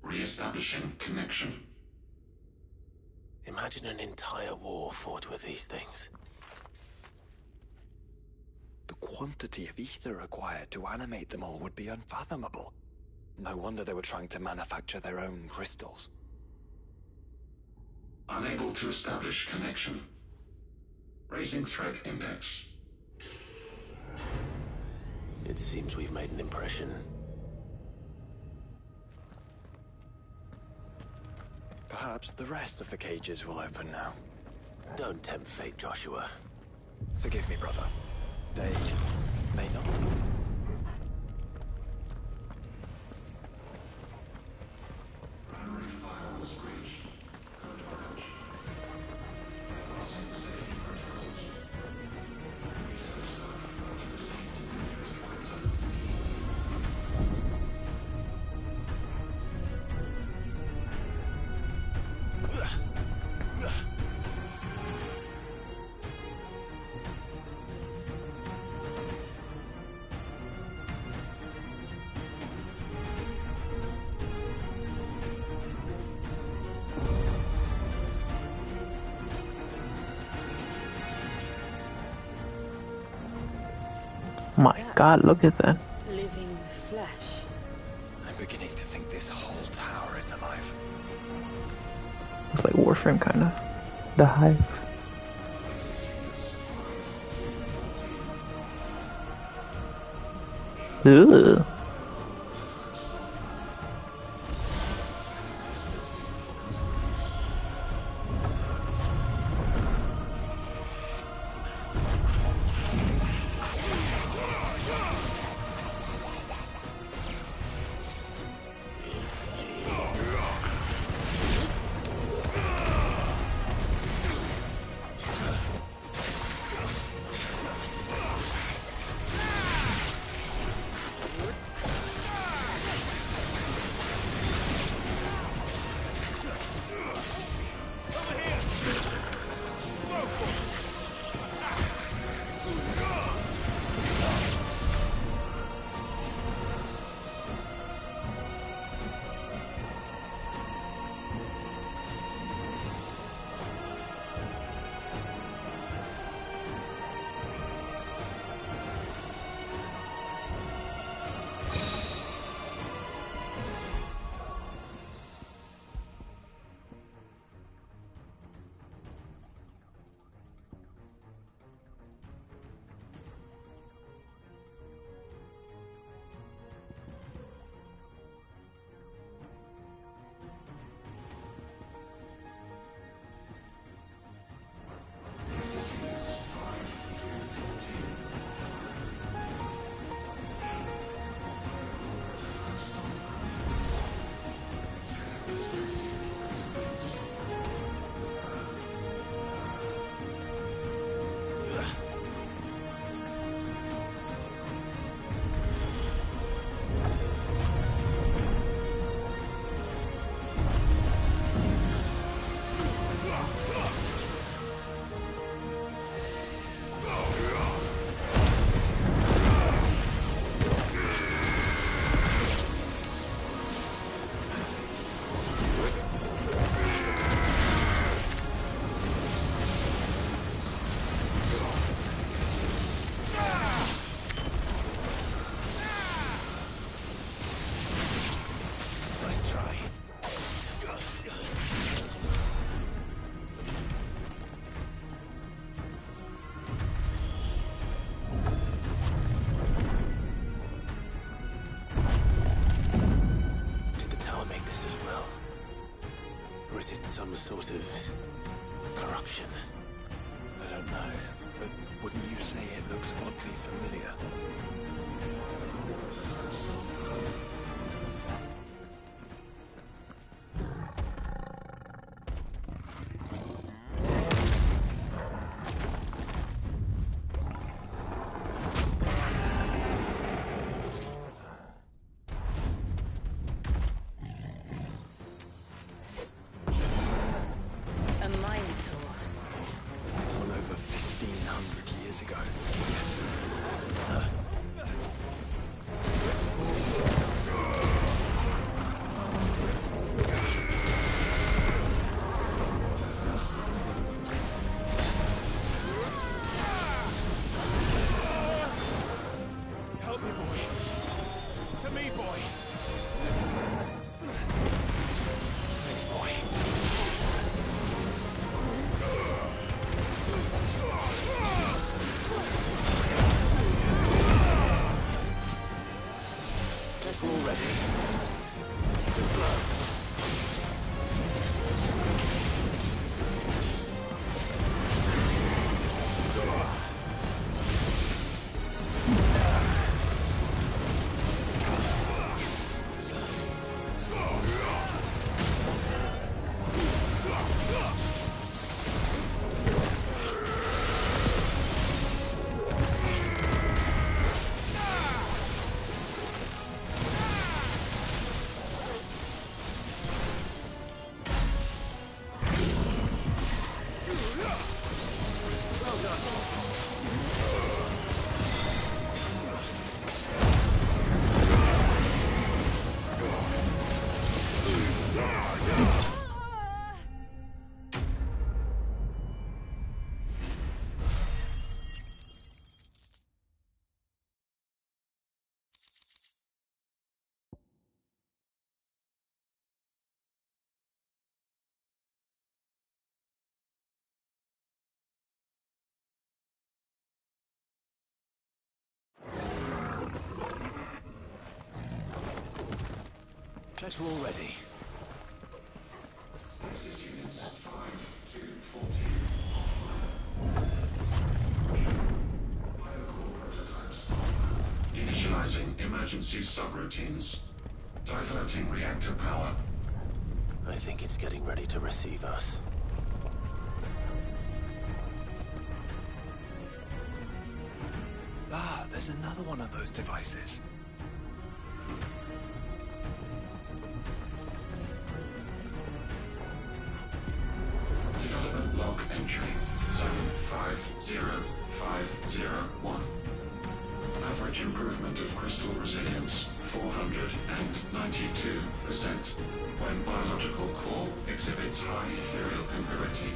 Re-establishing connection. Imagine an entire war fought with these things. The quantity of ether required to animate them all would be unfathomable. No wonder they were trying to manufacture their own crystals. Unable to establish connection. Raising threat index. It seems we've made an impression. Perhaps the rest of the cages will open now. Don't tempt fate, Joshua. Forgive me, brother. They may not. Primary file was breached. Code orange. Passing safety protocols. Research staff are to proceed to the nearest point zone. My God, look at that. Living flesh. I'm beginning to think this whole tower is alive. Looks like Warframe, kinda. The Hive. Ugh. Sort of corruption. I don't know, but wouldn't you say it looks oddly familiar? Well done. Better already. This is units 5 to 14. Biocore prototypes. Initializing emergency subroutines. Diverting reactor power. I think it's getting ready to receive us. Ah, there's another one of those devices. Development log entry 750501. Average improvement of crystal resilience 492% when biological core exhibits high ethereal congruity.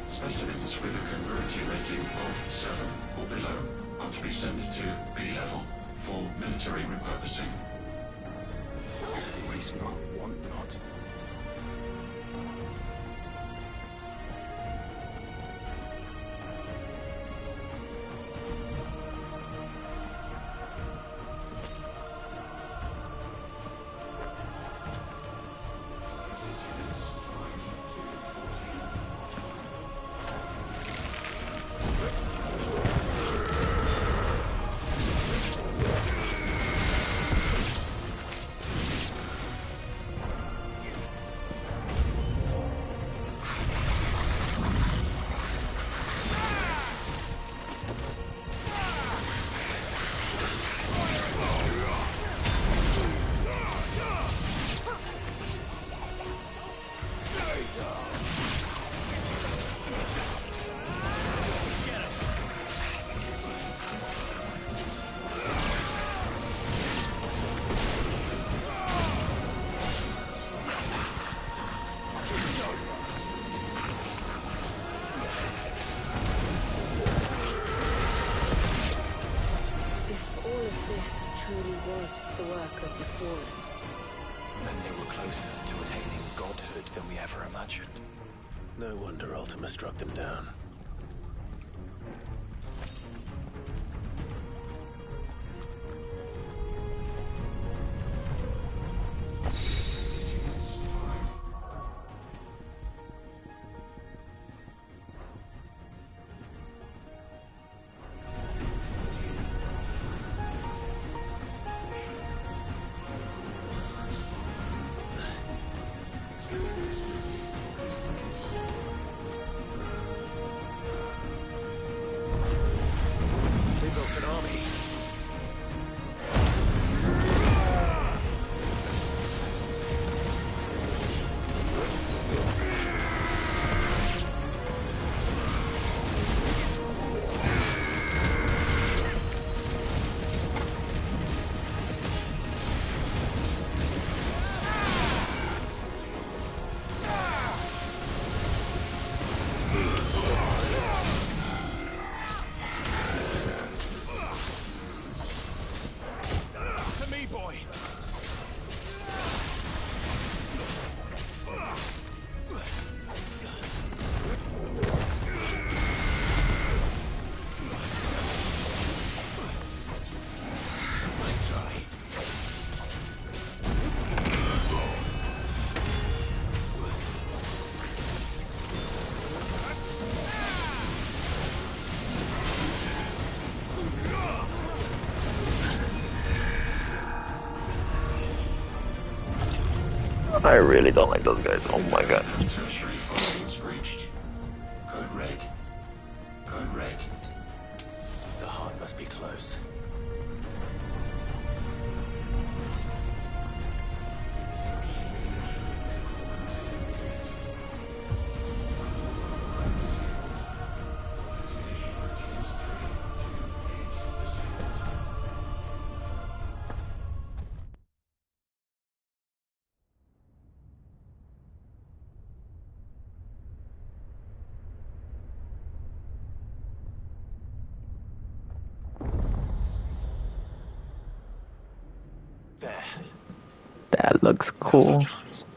Specimens with a congruity rating of 7 or below are to be sent to B level for military repurposing. Waste not, want not. The work of the Fallen. Then they were closer to attaining godhood than we ever imagined. No wonder Ultima struck them down. I really don't like those guys. Oh my god. Tertiary findings reached. Code red. Code red. The heart must be close. looks cool.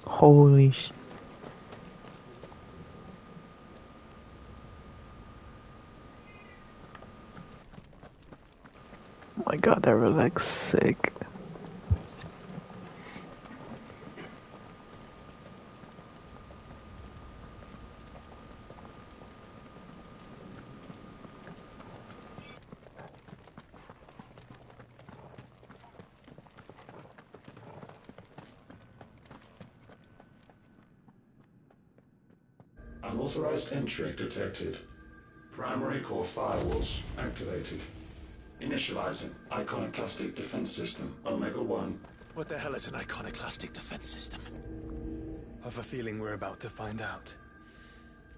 Holy sh... Oh my god, that really looks sick. Unauthorized entry detected. Primary core firewalls activated. Initializing Iconoclastic Defense System, Omega-1. What the hell is an iconoclastic defense system? I've a feeling we're about to find out.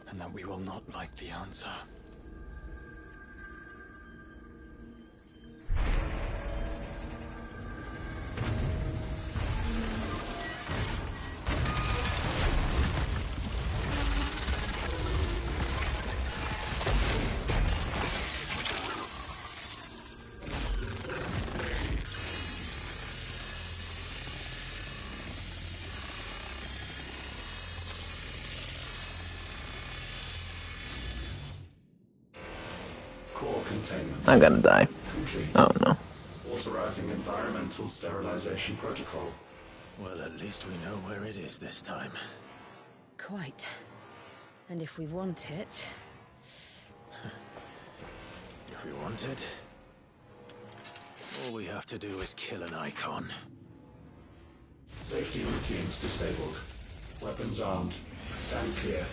And that we will not like the answer. Core containment. I'm gonna die. Complete. Oh no. Authorizing environmental sterilization protocol. Well, at least we know where it is this time. Quite. And if we want it... If we want it, all we have to do is kill an icon. Safety routines disabled. Weapons armed. Stand clear.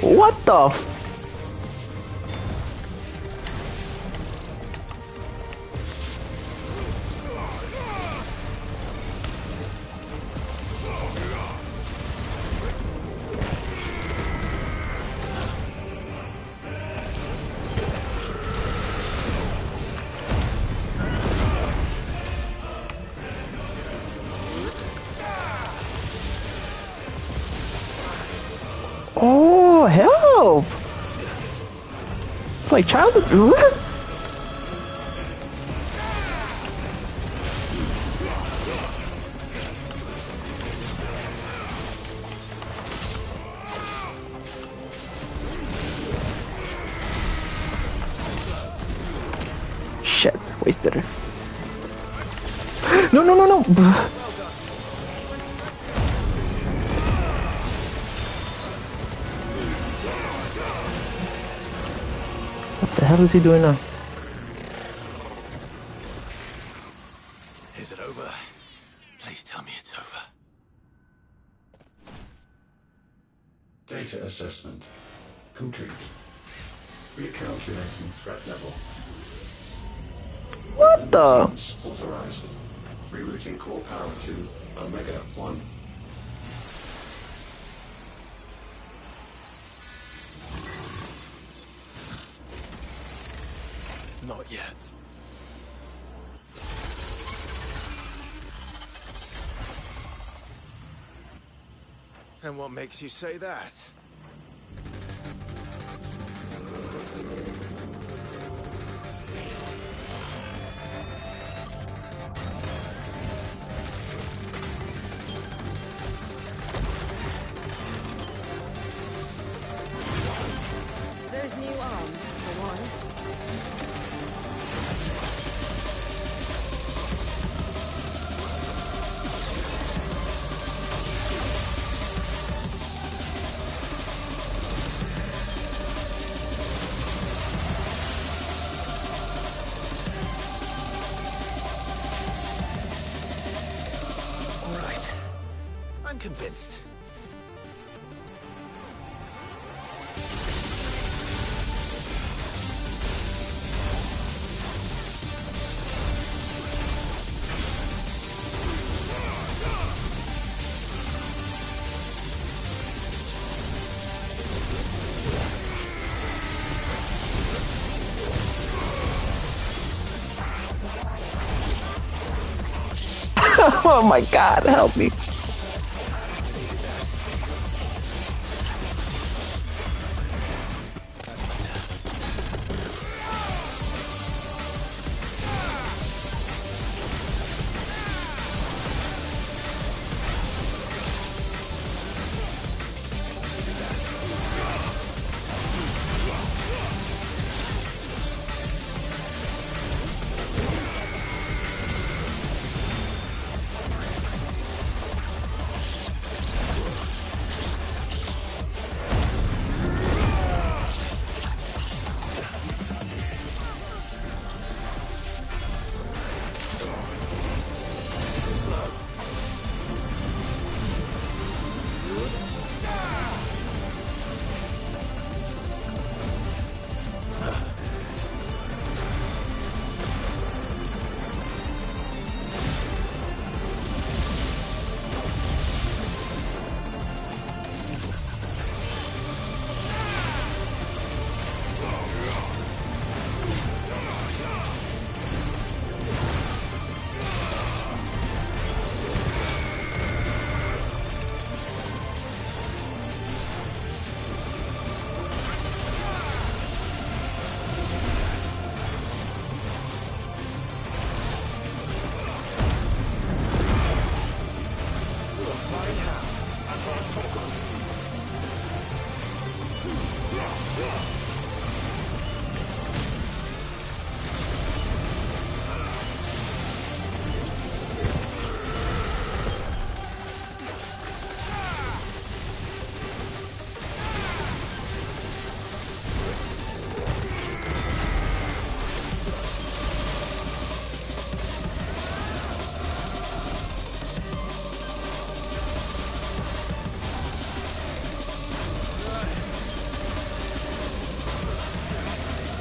What the f... Oh, help! It's like childhood. Shit, wasted her. No, no, no, no! What the hell is he doing now? Is it over? Please tell me it's over. Data assessment complete. Recalculating threat level. What the? Authorized. Rerouting core power to Omega-1. Not yet. And what makes you say that? Those new arms, for one. All right. I'm convinced. Oh my god, help me.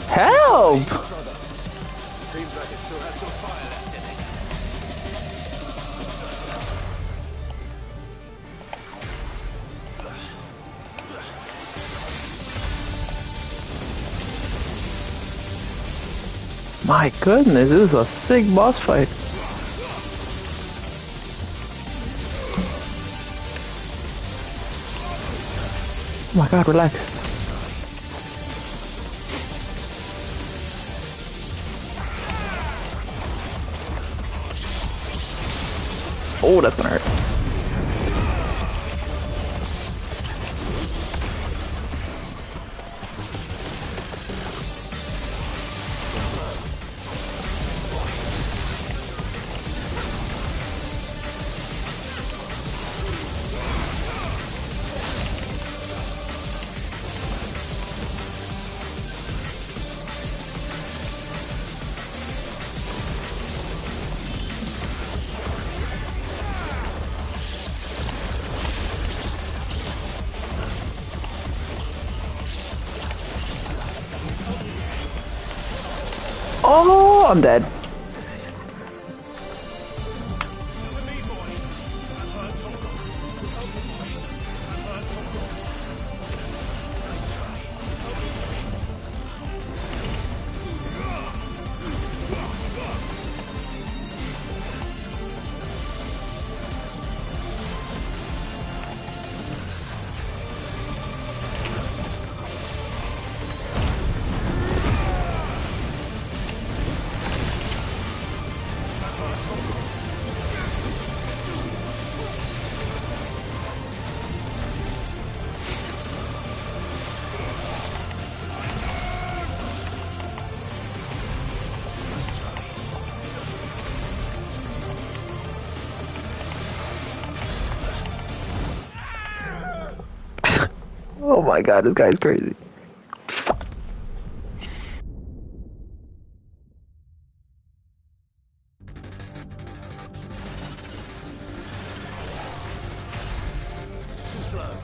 Help! Seems like it still has some fire left in it. My goodness, this is a sick boss fight. Oh my god, relax. Oh, that's gonna hurt. Oh, I'm dead. Oh my god, this guy's crazy. Too slow.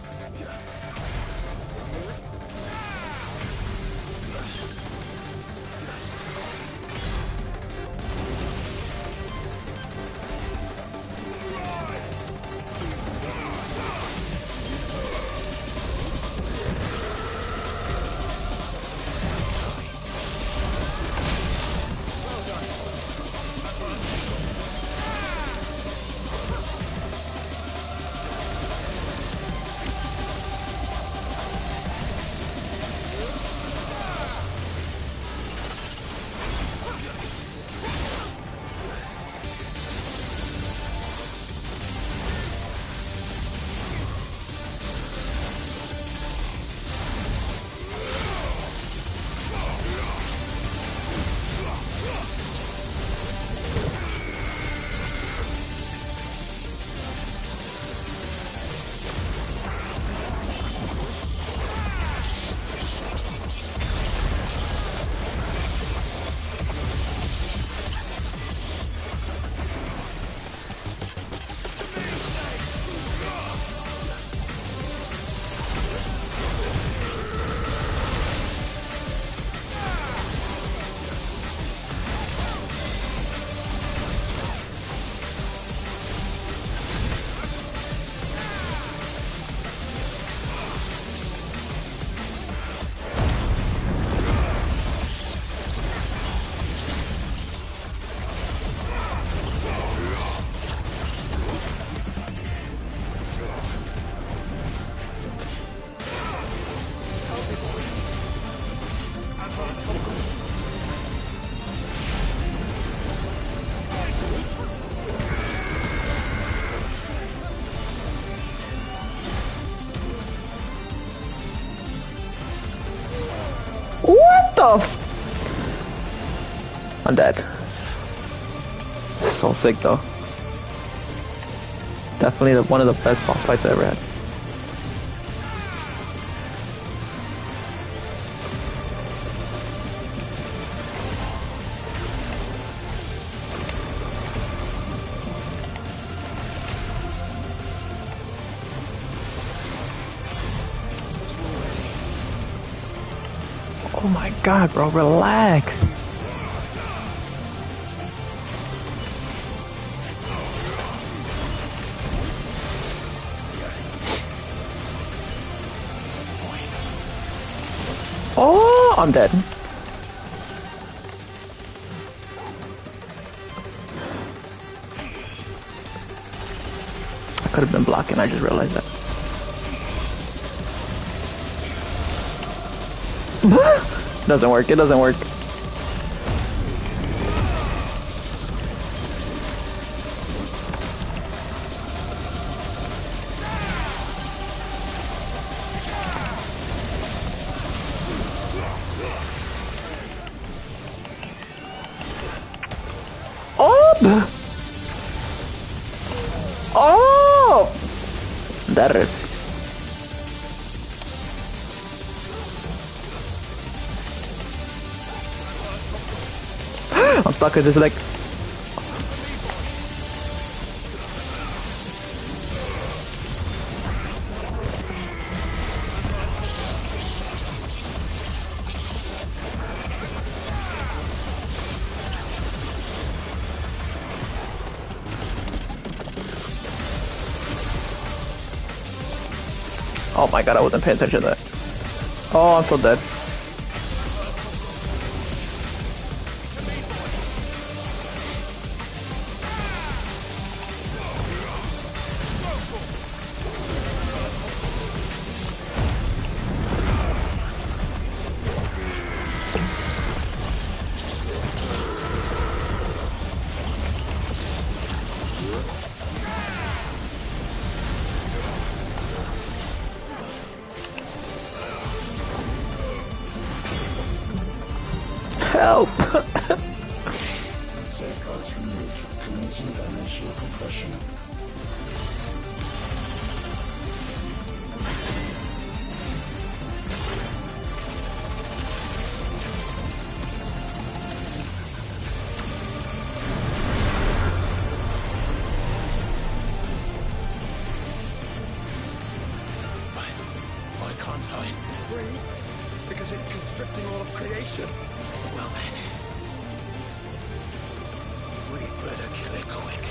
the I'm dead. So sick though. Definitely one of the best boss fights I ever had. Oh my god, bro, relax. Oh, I'm dead. I could have been blocking, I just realized that. Doesn't work, it doesn't work. Oh! Oh! That is. I'm stuck at this like. Oh my god, I wasn't paying attention to that. Oh, I'm so dead. Help! Safeguards removed. Commencing dimensional compression. Why can't I? Breathe, because it's constricting all of creation. Well then, we'd better kill it quick.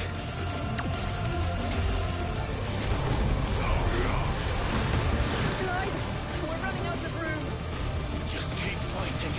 We're running out of room. Just keep fighting.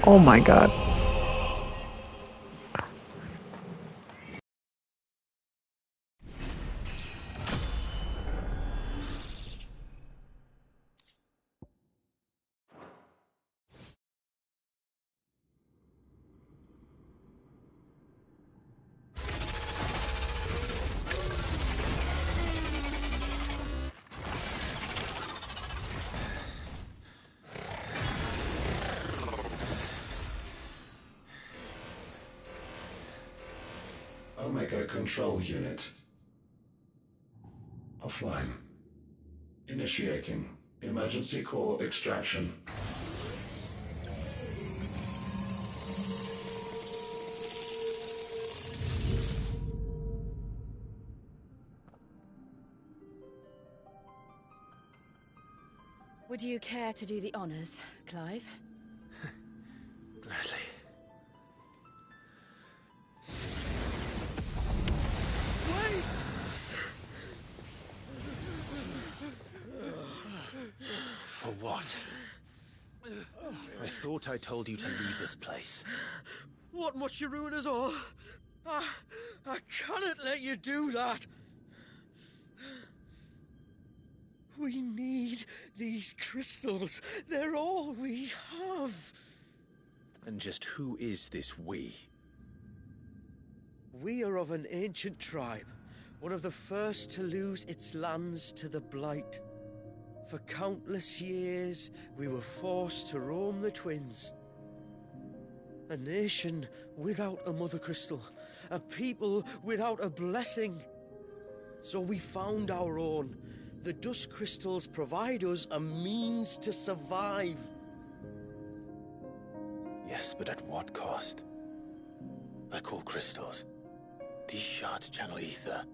Oh my god. Omega Control Unit. Offline. Initiating emergency core extraction. Would you care to do the honors, Clive? Gladly. Wait! For what? I thought I told you to leave this place. What must you ruin us all? I cannot let you do that. We need these crystals. They're all we have. And just who is this we? We are of an ancient tribe, one of the first to lose its lands to the Blight. For countless years, we were forced to roam the Twins. A nation without a Mother Crystal, a people without a blessing. So we found our own. The Dusk Crystals provide us a means to survive. Yes, but at what cost? Like all crystals, these shards channel ether.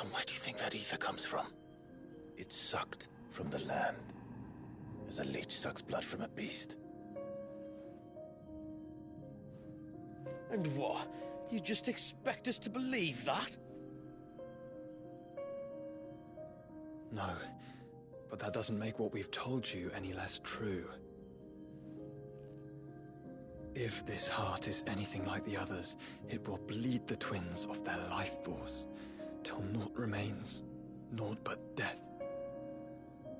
And where do you think that ether comes from? It's sucked from the land, as a leech sucks blood from a beast. And what? You just expect us to believe that? No, but that doesn't make what we've told you any less true. If this heart is anything like the others, it will bleed the Twins of their life force, till naught remains, naught but death.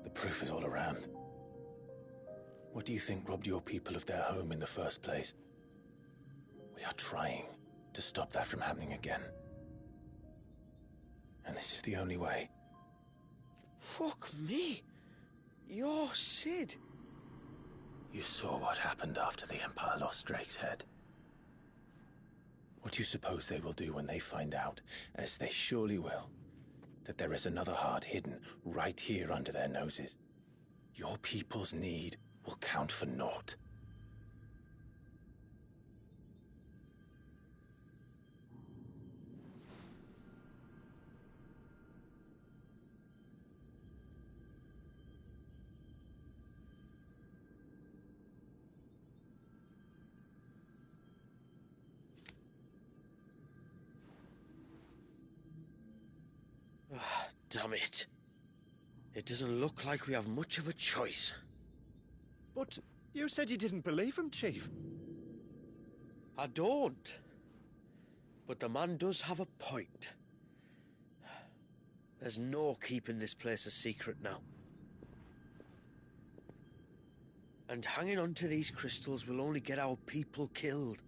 The proof is all around. What do you think robbed your people of their home in the first place? We are trying to stop that from happening again. And this is the only way. Fuck me. You're Sid. You saw what happened after the Empire lost Drake's head. What do you suppose they will do when they find out, as they surely will, that there is another heart hidden right here under their noses? Your people's need will count for naught. Damn it. It doesn't look like we have much of a choice. But you said you didn't believe him, Chief. I don't. But the man does have a point. There's no keeping this place a secret now. And hanging on to these crystals will only get our people killed.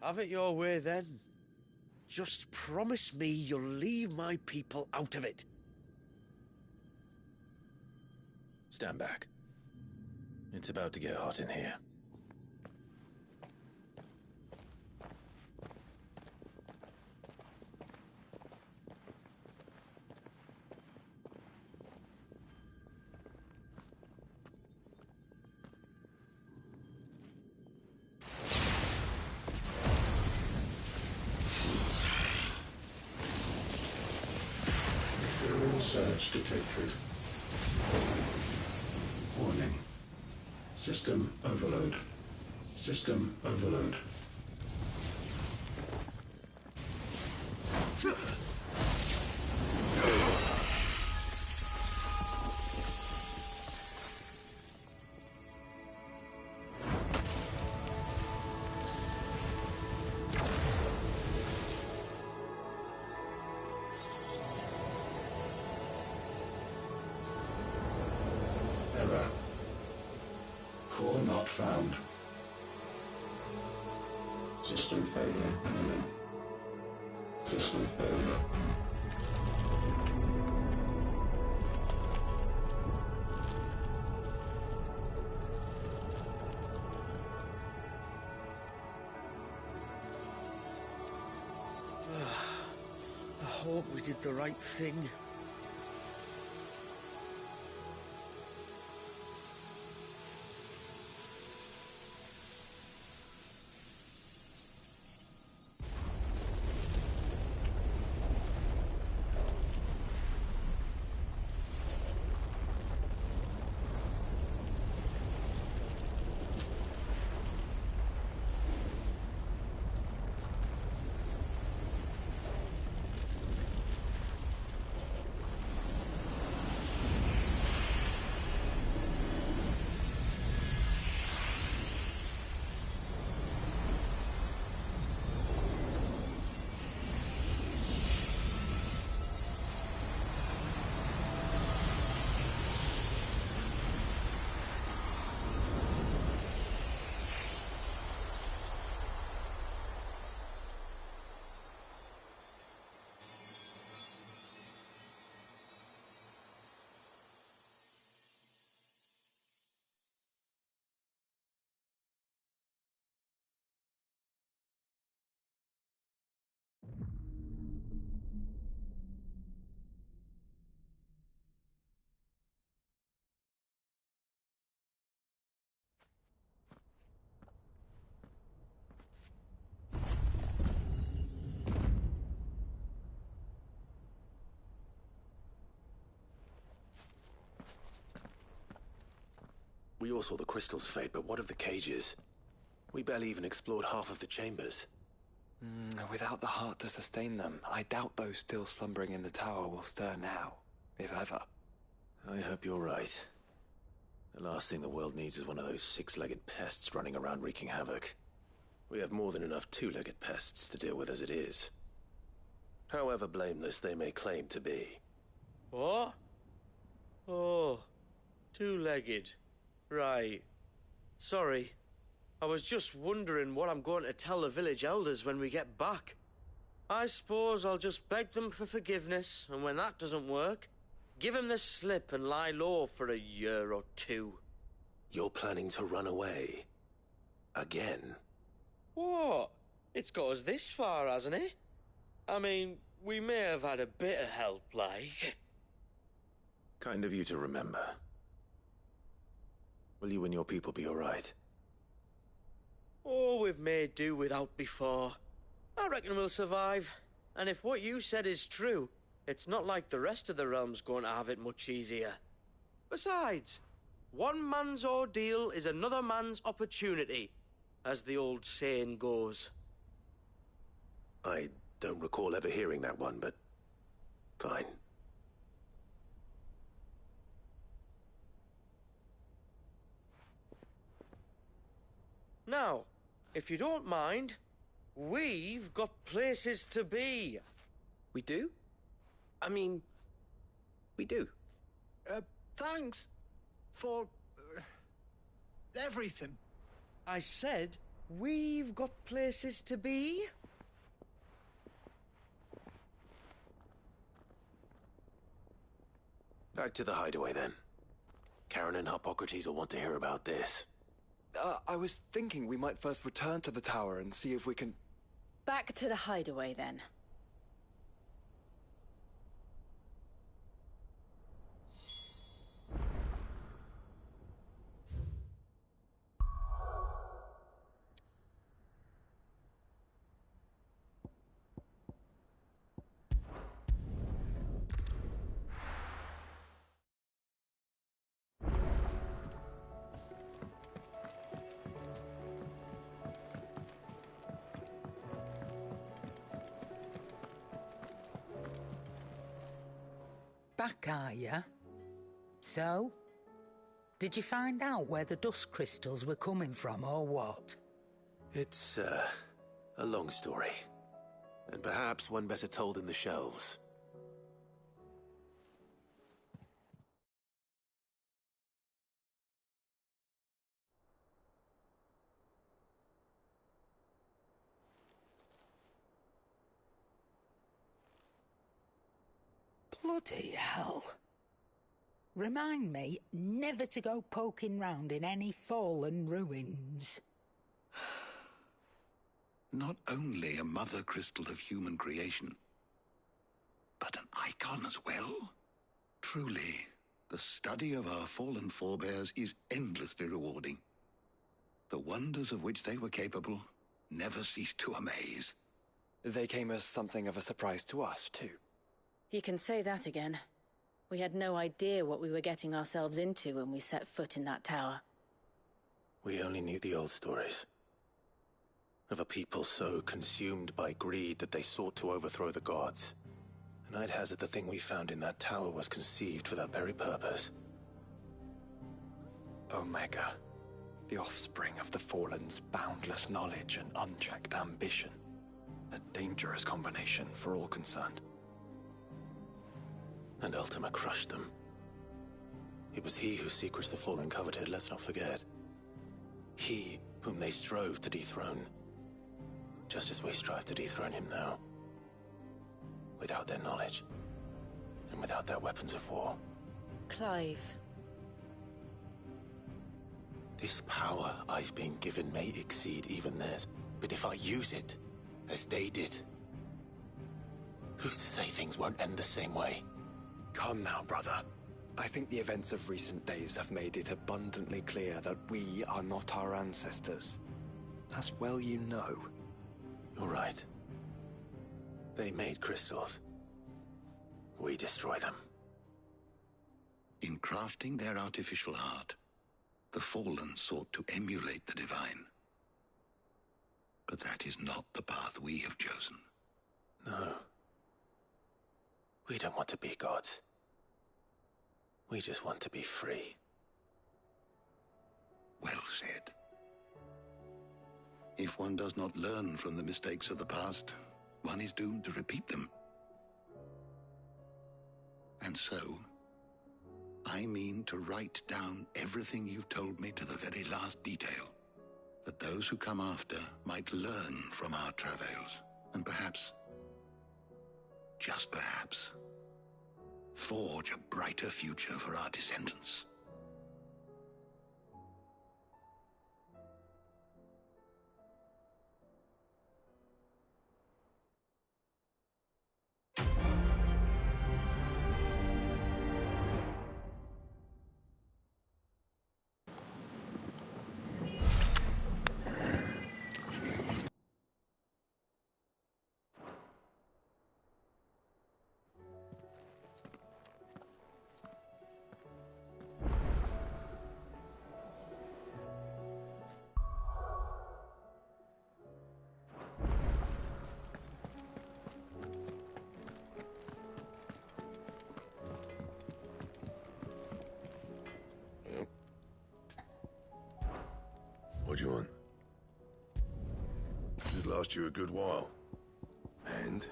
Have it your way, then. Just promise me you'll leave my people out of it. Stand back. It's about to get hot in here. Surge detected. Warning. System overload. System overload. Error. Core not found. System failure imminent. System failure. I hope we did the right thing. We all saw the crystal's fate, but what of the cages? We barely even explored half of the chambers. Without the heart to sustain them, I doubt those still slumbering in the tower will stir now, if ever. I hope you're right. The last thing the world needs is one of those six-legged pests running around wreaking havoc. We have more than enough two-legged pests to deal with as it is. However blameless they may claim to be. What? Oh, two-legged. Right. Sorry. I was just wondering what I'm going to tell the village elders when we get back. I suppose I'll just beg them for forgiveness, and when that doesn't work, give them the slip and lie low for a year or two. You're planning to run away? Again? What? It's got us this far, hasn't it? I mean, we may have had a bit of help, like. Kind of you to remember. Will you and your people be all right? Oh, we've made do without before. I reckon we'll survive. And if what you said is true, it's not like the rest of the realm's going to have it much easier. Besides, one man's ordeal is another man's opportunity, as the old saying goes. I don't recall ever hearing that one, but fine. Now, if you don't mind, we've got places to be. We do? I mean, we do. Thanks for everything. I said we've got places to be. Back to the hideaway, then. Karen and Hippocrates will want to hear about this. I was thinking we might first return to the tower and see if we can... Back to the hideaway, then. Back, are you? So? Did you find out where the dust crystals were coming from, or what? It's, a long story. And perhaps one better told in the shelves. Bloody hell. Remind me never to go poking round in any fallen ruins. Not only a mother crystal of human creation, but an icon as well. Truly, the study of our fallen forebears is endlessly rewarding. The wonders of which they were capable never ceased to amaze. They came as something of a surprise to us, too. You can say that again. We had no idea what we were getting ourselves into when we set foot in that tower. We only knew the old stories. Of a people so consumed by greed that they sought to overthrow the gods. And I'd hazard the thing we found in that tower was conceived for that very purpose. Omega, the offspring of the Fallen's boundless knowledge and unchecked ambition. A dangerous combination for all concerned. And Ultima crushed them. It was he whose secrets the Fallen coveted, let's not forget. He whom they strove to dethrone. Just as we strive to dethrone him now. Without their knowledge. And without their weapons of war. Clive. This power I've been given may exceed even theirs. But if I use it, as they did, who's to say things won't end the same way? Come now, brother. I think the events of recent days have made it abundantly clear that we are not our ancestors. As well you know. You're right. They made crystals. We destroy them. In crafting their artificial art, The fallen sought to emulate the divine. But that is not the path we have chosen. No. We don't want to be gods. We just want to be free. Well said. If one does not learn from the mistakes of the past, one is doomed to repeat them. And so, I mean to write down everything you've told me to the very last detail, that those who come after might learn from our travails, and perhaps, just perhaps, forge a brighter future for our descendants. What do you want? Should last you a good while. And?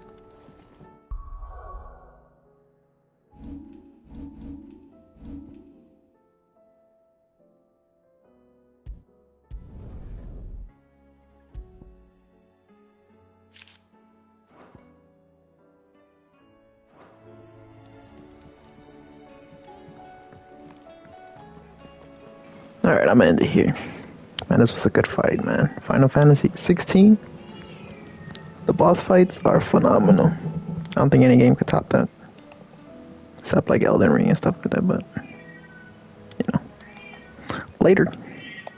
Alright, I'm gonna end it here. Man, this was a good fight, man. Final Fantasy 16. The boss fights are phenomenal. I don't think any game could top that. Except like Elden Ring and stuff like that, but, you know. Later.